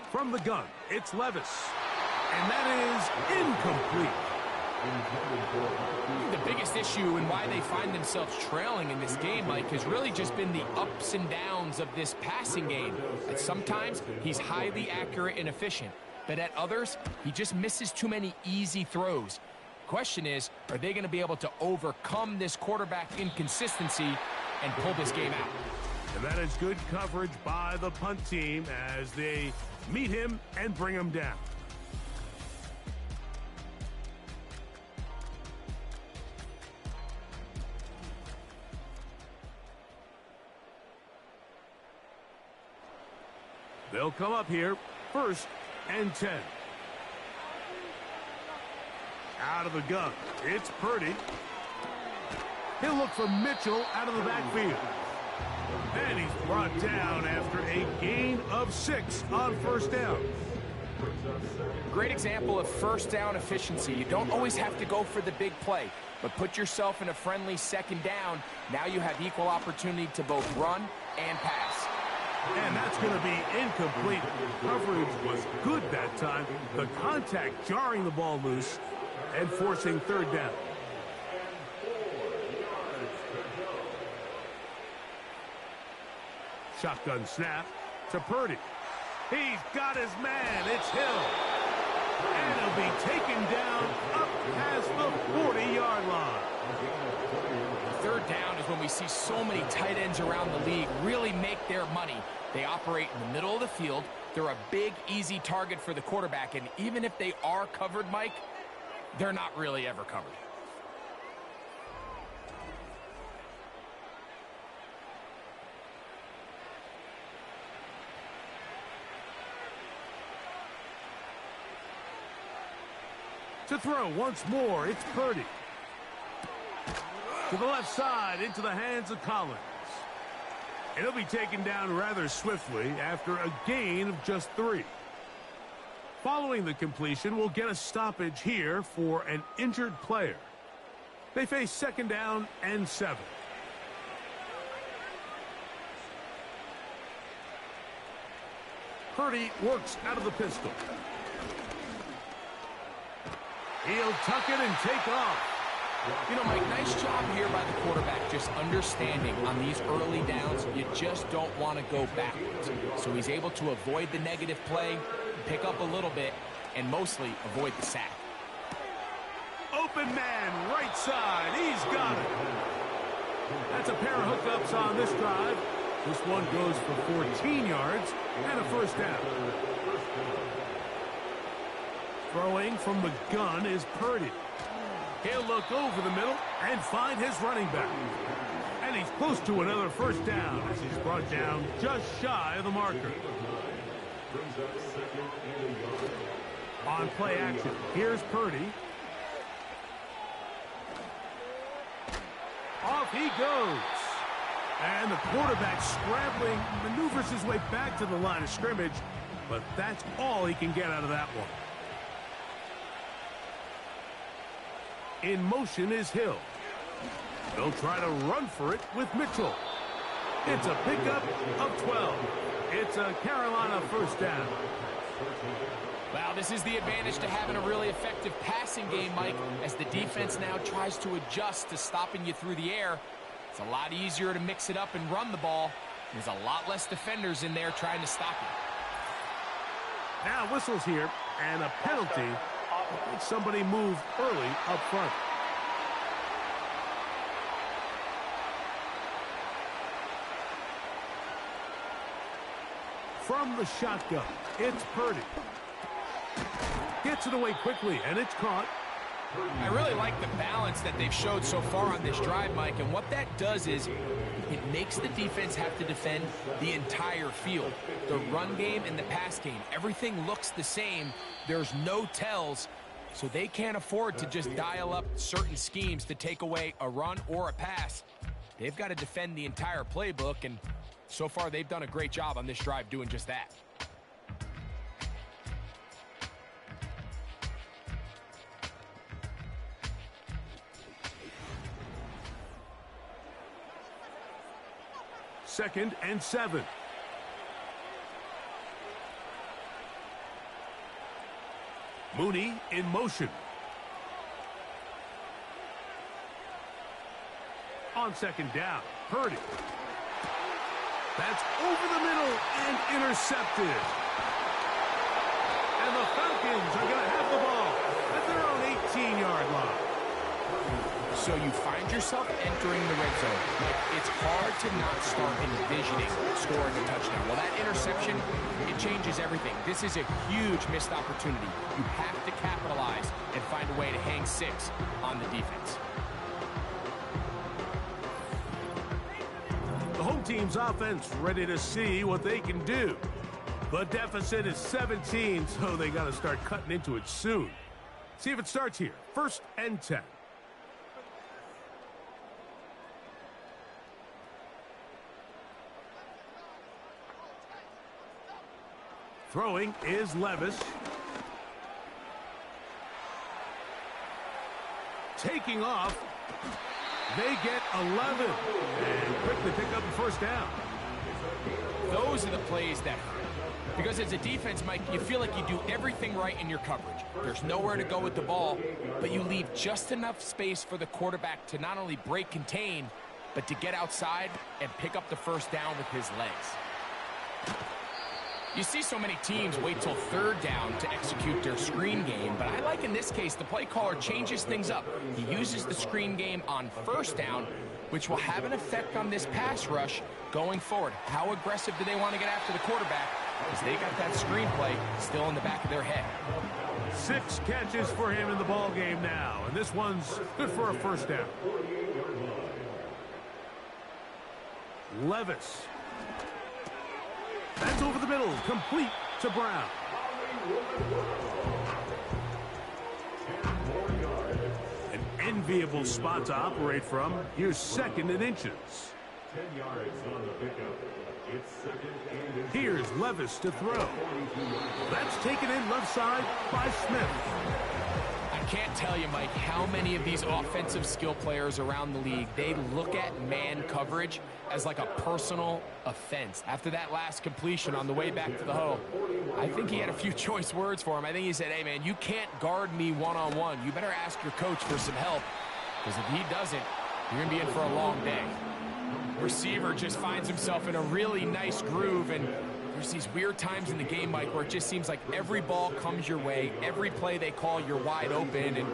From the gun, it's Levis. And that is incomplete. The biggest issue and why they find themselves trailing in this game, Mike, has really just been the ups and downs of this passing game. At sometimes, he's highly accurate and efficient. But at others, he just misses too many easy throws. Question is, are they going to be able to overcome this quarterback inconsistency and pull this game out? And that is good coverage by the punt team as they meet him and bring him down. They'll come up here, 1st and 10. Out of the gun, it's Purdy. He'll look for Mitchell out of the backfield. And he's brought down after a gain of 6 on 1st down. Great example of 1st down efficiency. You don't always have to go for the big play, but put yourself in a friendly 2nd down. Now you have equal opportunity to both run and pass. And that's going to be incomplete. Coverage was good that time. The contact jarring the ball loose and forcing 3rd down. Shotgun snap to Purdy. He's got his man. It's Hill. And he'll be taken down up past the 40-yard line. Third down is when we see so many tight ends around the league really make their money. They operate in the middle of the field. They're a big, easy target for the quarterback, and even if they are covered, Mike, they're not really ever covered. To throw once more, it's Purdy. To the left side, into the hands of Collins. And he'll be taken down rather swiftly after a gain of just 3. Following the completion, we'll get a stoppage here for an injured player. They face 2nd down and 7. Purdy works out of the pistol. He'll tuck it and take off. You know, Mike, nice job here by the quarterback, just understanding on these early downs, you just don't want to go backwards. So he's able to avoid the negative play, pick up a little bit, and mostly avoid the sack. Open man, right side. He's got it. That's a pair of hookups on this drive. This one goes for 14 yards and a 1st down. Throwing from the gun is Purdy. He'll look over the middle and find his running back. And he's close to another 1st down as he's brought down just shy of the marker. On play action, here's Purdy. Off he goes. And the quarterback scrambling, maneuvers his way back to the line of scrimmage, but that's all he can get out of that one. In motion is Hill. They'll try to run for it with Mitchell. It's a pickup of 12. It's a Carolina 1st down. Well, this is the advantage to having a really effective passing game, Mike, as the defense now tries to adjust to stopping you through the air. It's a lot easier to mix it up and run the ball. There's a lot less defenders in there trying to stop you. Now whistles here, and a penalty. Somebody moved early up front. From the shotgun, it's Purdy. Gets it away quickly, and it's caught. I really like the balance that they've showed so far on this drive, Mike, and what that does is it makes the defense have to defend the entire field. The run game and the pass game, everything looks the same. There's no tells, so they can't afford to just dial up certain schemes to take away a run or a pass. They've got to defend the entire playbook, and so far they've done a great job on this drive doing just that. Second and 7. Mooney in motion. On 2nd down, Purdy. That's over the middle and intercepted. And the Falcons are going to have the ball at their own 18-yard line. So you find yourself entering the red zone. It's hard to not start envisioning scoring a touchdown. Well, that interception, it changes everything. This is a huge missed opportunity. You have to capitalize and find a way to hang 6 on the defense. The home team's offense ready to see what they can do. The deficit is 17, so they got to start cutting into it soon. See if it starts here. 1st and 10. Throwing is Levis. Taking off. They get 11 and quickly pick up the 1st down. Those are the plays that hurt. Because as a defense, Mike, you feel like you do everything right in your coverage. There's nowhere to go with the ball, but you leave just enough space for the quarterback to not only break contain, but to get outside and pick up the 1st down with his legs. You see so many teams wait till third down to execute their screen game, but I like in this case the play caller changes things up. He uses the screen game on first down, which will have an effect on this pass rush going forward. How aggressive do they want to get after the quarterback? Because they got that screen play still in the back of their head. 6 catches for him in the ball game now, and this one's good for a first down. Levis. That's over the middle, complete to Brown. An enviable spot to operate from. Here's 2nd and inches. 10 yards on the pickup. It's 2nd and Here's Levis to throw. That's taken in left side by Smith. I can't tell you, Mike, how many of these offensive skill players around the league, they look at man coverage as like a personal offense. After that last completion on the way back to the huddle, I think he had a few choice words for him. I think he said, hey, man, you can't guard me one-on-one. You better ask your coach for some help, because if he doesn't, you're going to be in for a long day. Receiver just finds himself in a really nice groove, and there's these weird times in the game, Mike, where it just seems like every ball comes your way, every play they call, you're wide open, and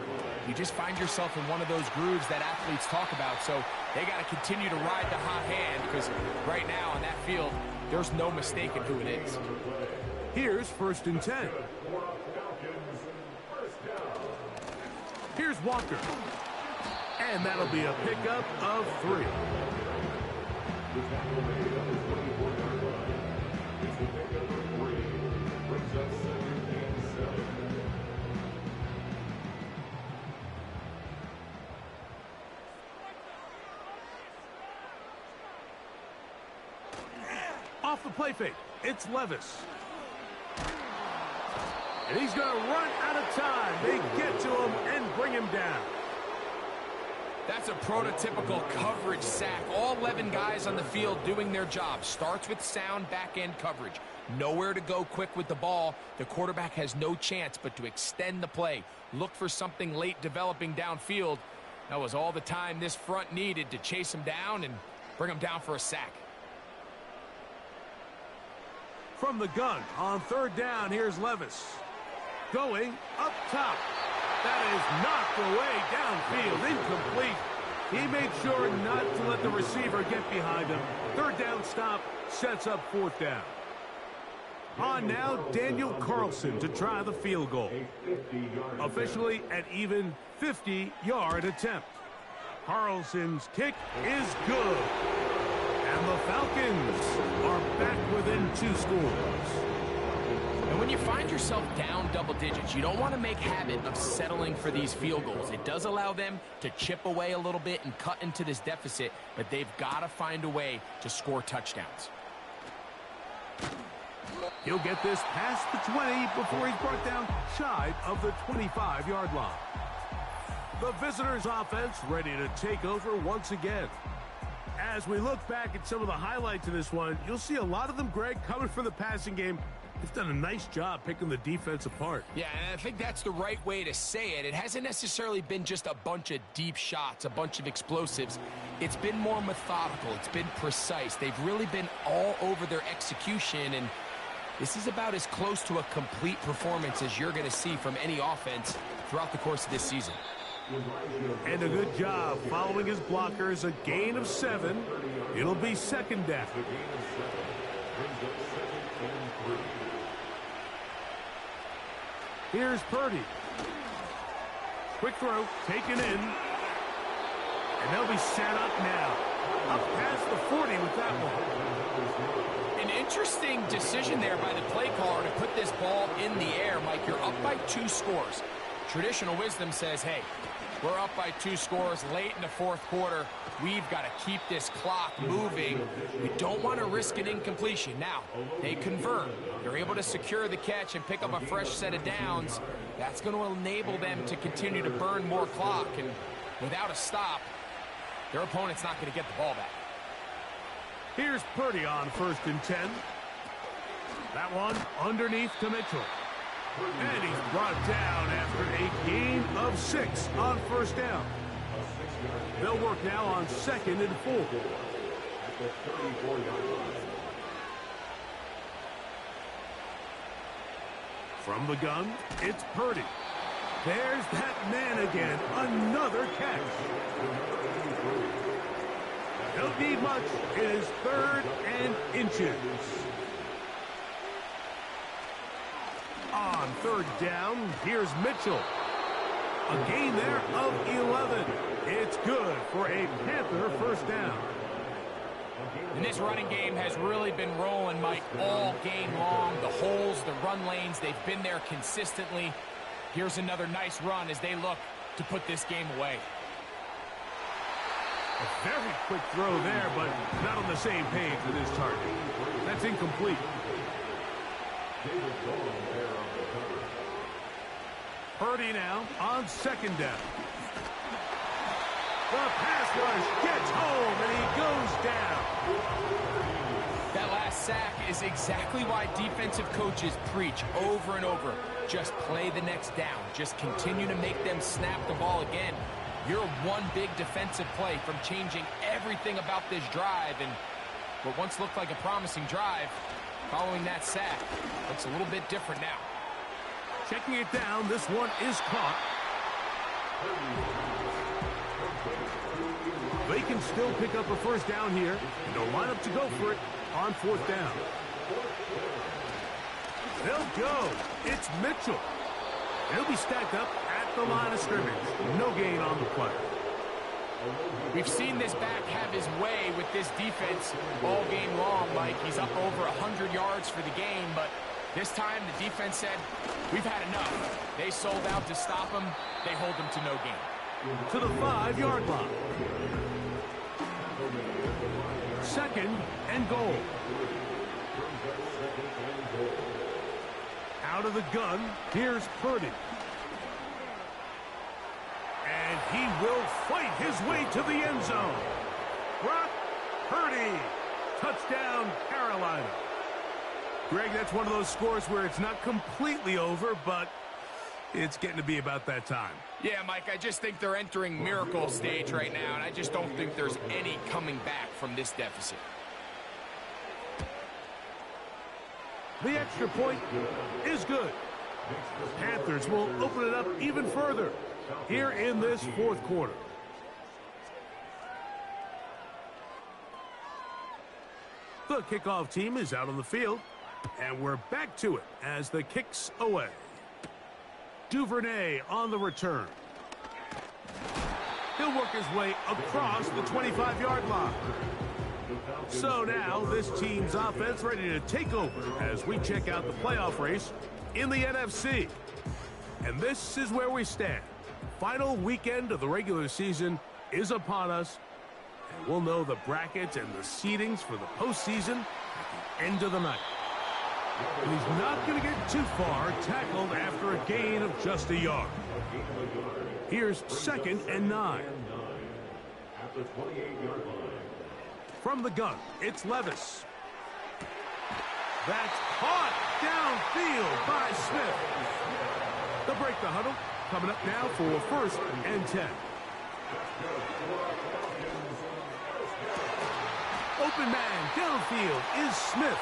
you just find yourself in one of those grooves that athletes talk about. So they got to continue to ride the hot hand, because right now on that field, there's no mistaking who it is. Here's 1st and 10. Here's Walker. And that'll be a pickup of 3. Off the play fake, it's Levis. And he's going to run out of time. They get to him and bring him down. That's a prototypical coverage sack. All 11 guys on the field doing their job. Starts with sound back-end coverage. Nowhere to go quick with the ball. The quarterback has no chance but to extend the play. Look for something late developing downfield. That was all the time this front needed to chase him down and bring him down for a sack. From the gun on 3rd down, here's Levis. Going up top. That is knocked away downfield, incomplete. He made sure not to let the receiver get behind him. 3rd down stop sets up 4th down. On now, Daniel Carlson to try the field goal. Officially an even 50-yard attempt. Carlson's kick is good. And the Falcons are back within 2 scores. And when you find yourself down double digits, you don't want to make habit of settling for these field goals. It does allow them to chip away a little bit and cut into this deficit, but they've got to find a way to score touchdowns. He'll get this past the 20 before he's brought down shy of the 25-yard line. The visitors' offense ready to take over once again. As we look back at some of the highlights of this one, you'll see a lot of them, Greg, coming from the passing game. They've done a nice job picking the defense apart. Yeah, and I think that's the right way to say it. It hasn't necessarily been just a bunch of deep shots, a bunch of explosives. It's been more methodical. It's been precise. They've really been all over their execution, and this is about as close to a complete performance as you're going to see from any offense throughout the course of this season. And a good job following his blockers, a gain of 7. It'll be 2nd down. Here's Purdy. Quick throw, taken in. And they'll be set up now. Up past the 40 with that one. An interesting decision there by the play caller to put this ball in the air. Mike, you're up by 2 scores. Traditional wisdom says, hey, we're up by 2 scores late in the 4th quarter. We've got to keep this clock moving. We don't want to risk an incompletion. Now, they convert. They're able to secure the catch and pick up a fresh set of downs. That's going to enable them to continue to burn more clock. And without a stop, their opponent's not going to get the ball back. Here's Purdy on 1st and 10. That one underneath to Mitchell. And he's brought down after a gain of 6 on 1st down. They'll work now on 2nd and 4. From the gun, it's Purdy. There's that man again. Another catch. Don't need much. It is 3rd and inches. On 3rd down, here's Mitchell. A gain there of 11. It's good for a Panther first down. And this running game has really been rolling, Mike, all game long. The holes, the run lanes, they've been there consistently. Here's another nice run as they look to put this game away. A very quick throw there, but not on the same page with his target. That's incomplete. Purdy now on 2nd down. The pass rush gets home, and he goes down. That last sack is exactly why defensive coaches preach over and over. Just play the next down. Just continue to make them snap the ball again. You're one big defensive play from changing everything about this drive, and what once looked like a promising drive, following that sack, looks a little bit different now. Checking it down, this one is caught. They can still pick up a first down here, and they'll line up to go for it on 4th down. They'll go. It's Mitchell. He'll be stacked up at the line of scrimmage. No gain on the play. We've seen this back have his way with this defense all game long, Mike. He's up over 100 yards for the game, but this time the defense said, we've had enough. They sold out to stop him. They hold him to no gain. To the 5-yard line. 2nd and goal. Out of the gun, here's Purdy. And he will fight his way to the end zone. Brock Purdy. Touchdown, Carolina. Greg, that's one of those scores where it's not completely over, but it's getting to be about that time. Yeah, Mike, I just think they're entering miracle stage right now, and I just don't think there's any coming back from this deficit. The extra point is good. Panthers will open it up even further here in this 4th quarter. The kickoff team is out on the field, and we're back to it as the kick's away. Duvernay on the return. He'll work his way across the 25-yard line. So now this team's offense ready to take over as we check out the playoff race in the NFC. And this is where we stand. Final weekend of the regular season is upon us, and we'll know the brackets and the seedings for the postseason at the end of the night. And he's not going to get too far tackled after a gain of just a yard. Here's 2nd and 9. At the 28-yard line. From the gun, it's Levis. That's caught downfield by Smith. They'll break the huddle. Coming up now for 1st and 10. Open man downfield is Smith.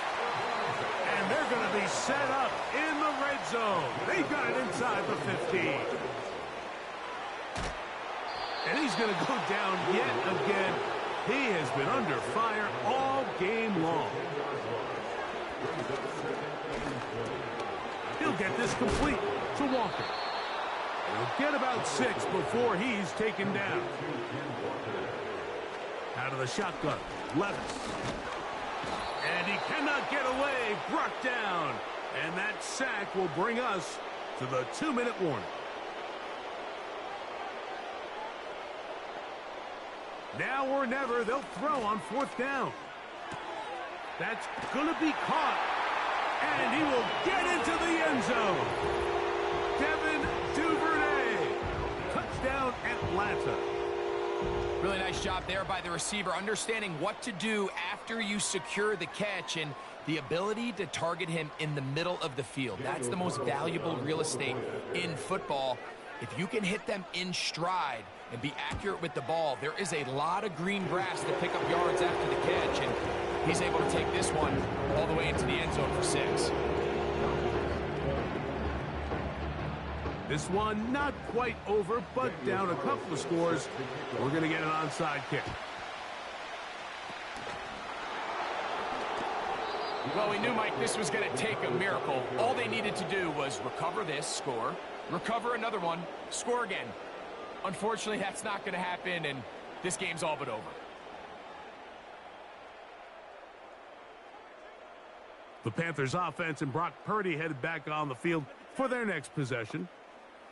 And they're going to be set up in the red zone. They've got it inside the 15. And he's going to go down yet again. He has been under fire all game long. He'll get this complete to Walker. He'll get about 6 before he's taken down. Out of the shotgun, Levis. And he cannot get away, brought down. And that sack will bring us to the 2-minute warning. Now or never, they'll throw on 4th down. That's going to be caught. And he will get into the end zone. Devin Duvernay. Touchdown, Atlanta. Really nice job there by the receiver, understanding what to do after you secure the catch and the ability to target him in the middle of the field. That's the most valuable real estate in football. If you can hit them in stride and be accurate with the ball, there is a lot of green grass to pick up yards after the catch, and he's able to take this one all the way into the end zone for 6. This one not quite over, but down a couple of scores. We're going to get an onside kick. Well, we knew, Mike, this was going to take a miracle. All they needed to do was recover this, score, recover another one, score again. Unfortunately, that's not going to happen, and this game's all but over. The Panthers offense and Brock Purdy headed back on the field for their next possession.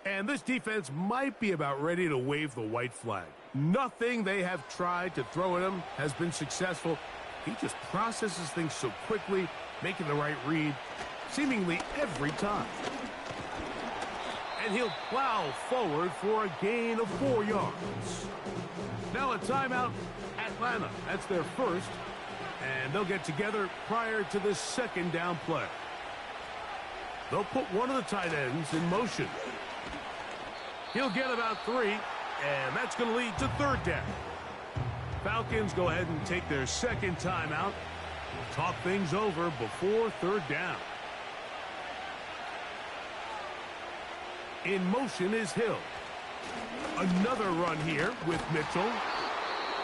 And this defense might be about ready to wave the white flag. Nothing they have tried to throw at him has been successful. He just processes things so quickly, making the right read seemingly every time. And he'll plow forward for a gain of 4 yards. Now a timeout, Atlanta. That's their first. And they'll get together prior to this second down play. They'll put one of the tight ends in motion. He'll get about 3, and that's going to lead to third down. Falcons go ahead and take their second timeout. Talk things over before third down. In motion is Hill. Another run here with Mitchell.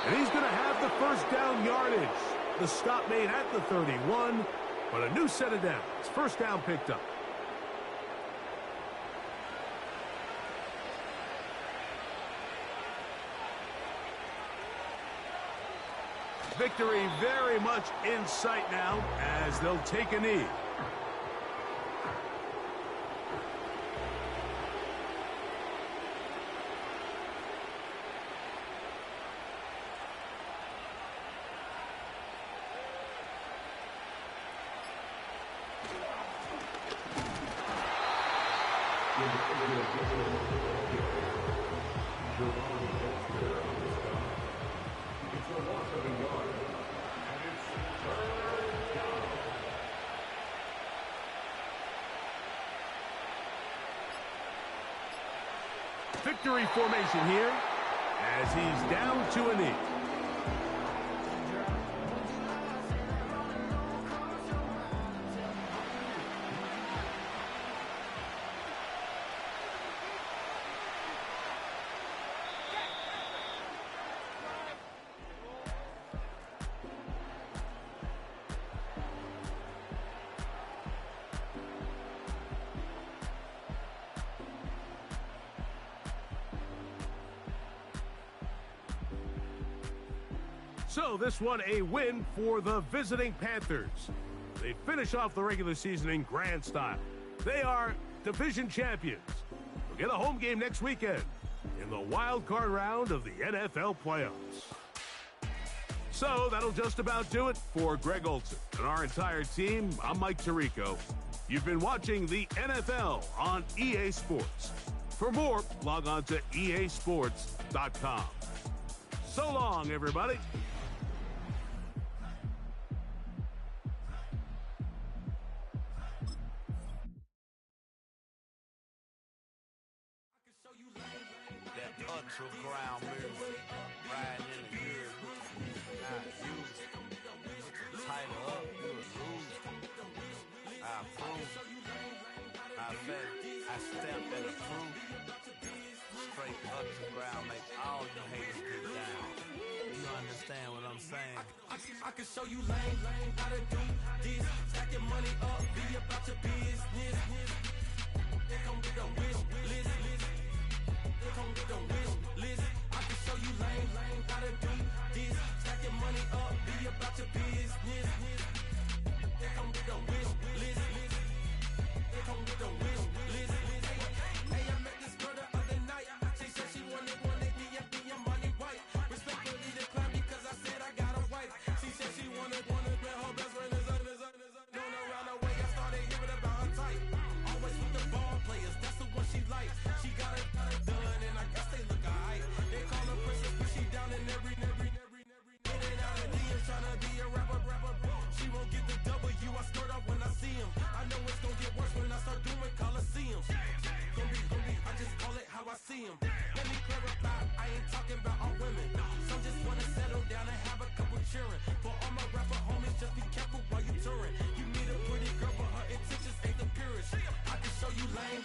And he's going to have the first down yardage. The stop made at the 31, but a new set of downs. First down picked up. Victory very much in sight now as they'll take a knee. Victory formation here as he's down to a knee. So this one a win for the visiting Panthers. They finish off the regular season in grand style. They are division champions. They'll get a home game next weekend in the wild card round of the NFL playoffs. So that'll just about do it for Greg Olson and our entire team. I'm Mike Tirico. You've been watching the NFL on EA Sports. For more, log on to easports.com. So long, everybody. Ground music, riding in the good, not used. Title up, you a lose. I approve. I bet, I step and approve. Straight up to ground, make all you haters get down. You understand what I'm saying? I can show you lame, how to do this. Stack your money up, be about your business. They come with a wish list. They come with a wish list. I can show you lame, how to do this. Stack your money up, be about your business. They come with a wish list. They come with a wish list. Hey, I met this girl the other night. She said she wanted me and be a money white. Respectfully declined because I said I got a wife. She said she wanted man, her best friend is known around the way. I started hearing about her type. Always with the ball players, that's the one she likes. She got it done, and I guess they look alright. They call her princess, but she down in every. In and out of DMs, tryna be a rapper. She won't get the W, I skirt off when I see him. I know it's gonna get worse when I start doing Coliseums. Gonna be, I just call it how I see him. Let me clarify, I ain't talking about all women. Some just wanna settle down and have a couple cheering. For all my rapper homies, just be careful while you touring. You need a pretty girl, but her intentions ain't the purest. I can show you lame.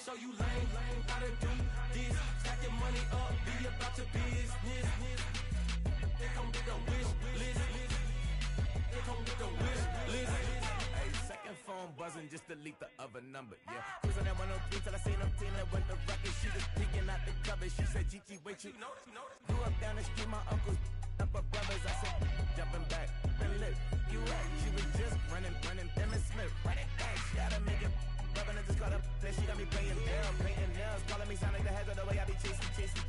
show you lame, how to do this. Stack your money up, be about your business. They come with a wish list. They come with a wish list. Hey, second phone buzzing, just delete the other number, yeah. Cruising at 103 till I seen them team that went the record. She was peeking out the cover. She said, Gigi, wait, you know. Grew up down the street, my uncles, up her brothers. I said, jumping back, been lit. You right, she was just running, them and Smith, running back. She had to make it, rubbing, I just caught up. Then she got me playing nails, painting nails. Calling me sound like the heads of the way I be chasing.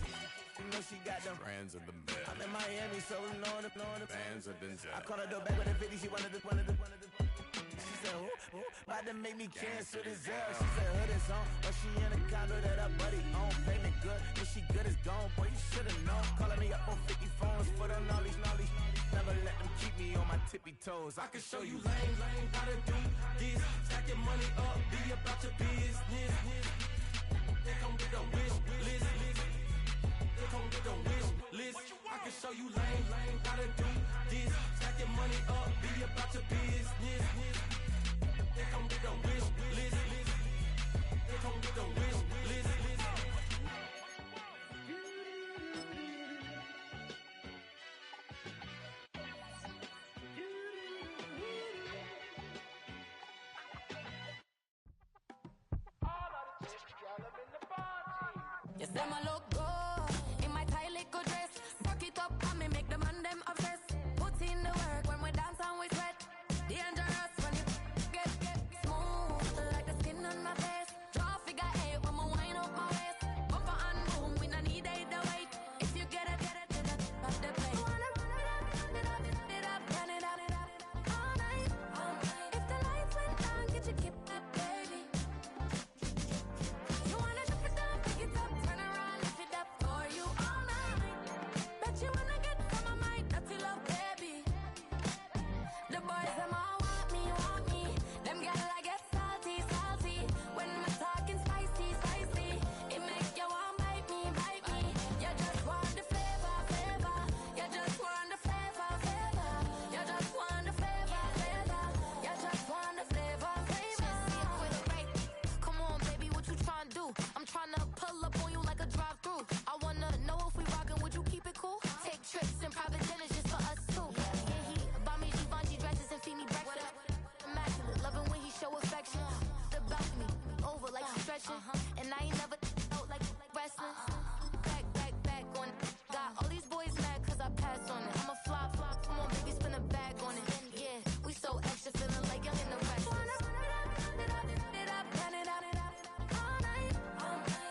You know she got them Brands of the man. I'm in Miami, so we know the Bands of Denzel. I called her door back with a 50, she wanted the. She said, who? About to make me cancel this L. She said, hood is on, but she in a condo that her buddy own. Payment good, if she good is gone, boy, you should've known. Calling me up on 50 phones for the knowledge. Never let them keep me on my tippy toes. I can show you lame, how to do this. Stack your money up, be about your business. They come with a wish list. They come with a wish list. I can show you lame, how to do this. Stack your money up, be about your business. They come with a wish list. They come with a wish list. Yes, them a look good in my tight little dress. Rock it up and me make the man them obsessed. Put in the work when we dance and we sweat. Dangerous when you get smooth like the skin on my face. Draw figure eight when we wind up my waist. Bumper and boom, we no need either wait. If you get it, then up the place. You wanna run it up, run it up, all night. If the lights went down, get your kip up, baby. You wanna drop it down, pick it up, turn around, lift it up for you all night. Bet you wanna get some of my dirty love, baby. The boys them all want me. Them girl I get salty. When my talking spicy. It make you want bite me. You just want the flavor. You just want the flavor. You just want the flavor. You just want the flavor. Come on, baby, what you tryna do? I'm tryna pull up on you like a drive-through. I wanna know if we rockin', would you keep it cool? Take trips and private dinners just for us two. Yeah, he buy me Givenchy dresses and feed me breakfast. Immaculate, loving when he show affection. The balcony, over like she stretching. And I ain't never out like wrestling. Back on it. Got all these boys mad cause I passed on it. I'm a flop. Come on, baby, spin a bag on it. Yeah, we so extra, feeling like young in the rest. Run it up, all night.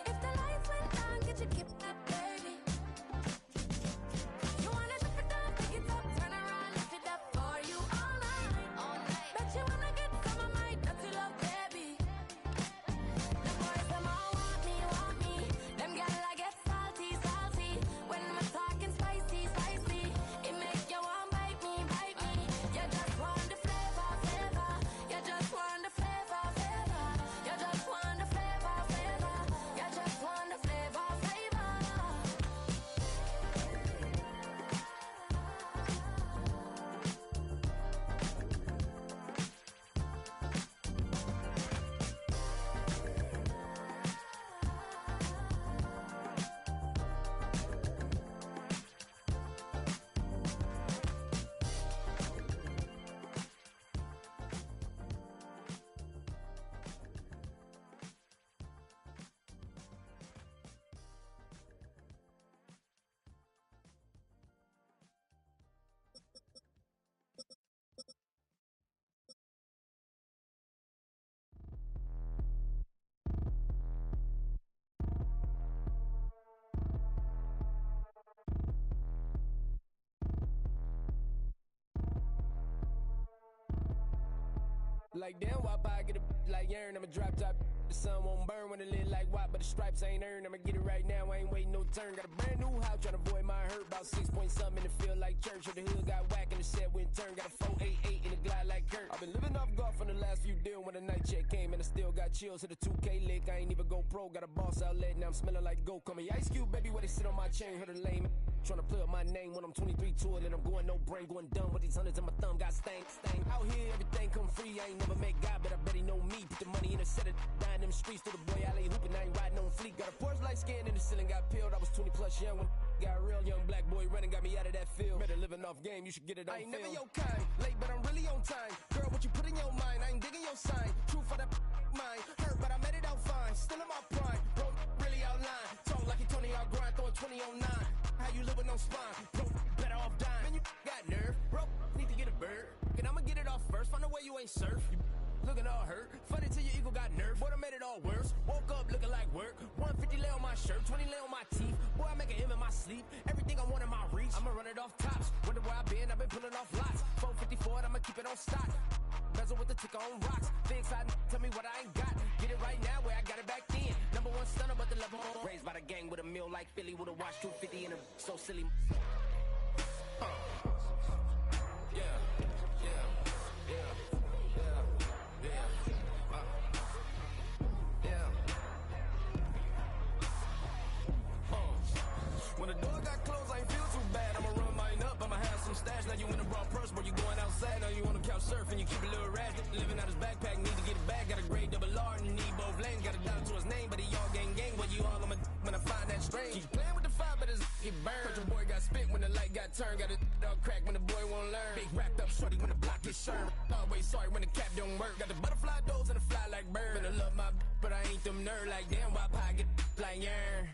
If the lights went down, get your kip up, baby. You wanna drop it down, pick it up, turn around, lift it up for you all night. Bet you wanna get some of my dirty love, baby. The boys them all want me. Them girl I get salty. When my talking spicy. It make you want bite me. You just want the flavor. You just want the flavor. You just want the flavor. You just want the flavor. Like damn, why I get a like urn, I'ma drop top. The sun won't burn when it lit like white, but the stripes ain't earned. I'ma get it right now, I ain't waiting no turn. Got a brand new house, tryna avoid my hurt. About 6 point something in the field like church. Or the hood got whack and the set went turn. Got a 488 in the glide like Kurt. I've been living off golf on the last few deals. When the night check came and I still got chills to the 2K lick. I ain't even go pro, got a boss outlet, now I'm smelling like go. Call me Ice Cube, baby, where they sit on my chain. Heard a lame tryna play up my name when I'm 23 to it. And I'm going no brain, going dumb with these hundreds in my thumb. Got stank. Out here, everything come free. I ain't never met God, but I bet he know me. on me. Put the money in a set of dying them streets. To the boy alley hooping, I ain't riding on fleek. Got a Porsche light skin in the ceiling, got peeled. I was 20 plus young when got real. Young black boy running, got me out of that field. Better living off game, you should get it on film. I ain't never your kind, late but I'm really on time. Girl, what you put in your mind, I ain't digging your sign. True for that mine, hurt but I made it out fine. Still in my prime, bro, really outline. Talk like you Tony, I'll grind, throwing 20 on 9. How you live with no spine, bro, better off dying. Man, you got nerve, bro, need to get a bird. And I'ma get it off first, find a way you ain't surf. You looking all hurt, funny till your ego got nerve. Boy, I made it all worse, woke up looking like work. 150 lay on my shirt, 20 lay on my teeth. Boy, I make an M in my sleep, everything I want in my reach. I'ma run it off tops, wonder where I been, I've been pulling off lots. 454, I'ma keep it on stock. Bezel with the ticker on rocks. Big side, tell me what I ain't got. Get it right now where I got it back then. Number one stunner, but the level on. Raised by the gang with a meal like Philly, with a watch 250 and a so silly. Yeah, yeah, yeah, yeah, yeah. When the door got closed, I ain't feel too bad. I'ma run mine up, I'ma have some stash. Now you in a raw purse, but you going outside. Now you on the couch surfing, you keep a little rash. Living out his backpack, need to get it back. Got a grade double R and need both lanes. Got a dollar to his name, but he all gang. When you all on my when I find that strange. Keep playing with the fire, but his get burned. But your boy got spit when the light got turned. Got a dog crack when the boy won't learn. Big wrapped up shorty when the block gets shurned. Always sorry when the cap don't work. Got the butterfly doors and the fly like bird. Finna love my but I ain't them nerd like damn. Why pie get like yarn?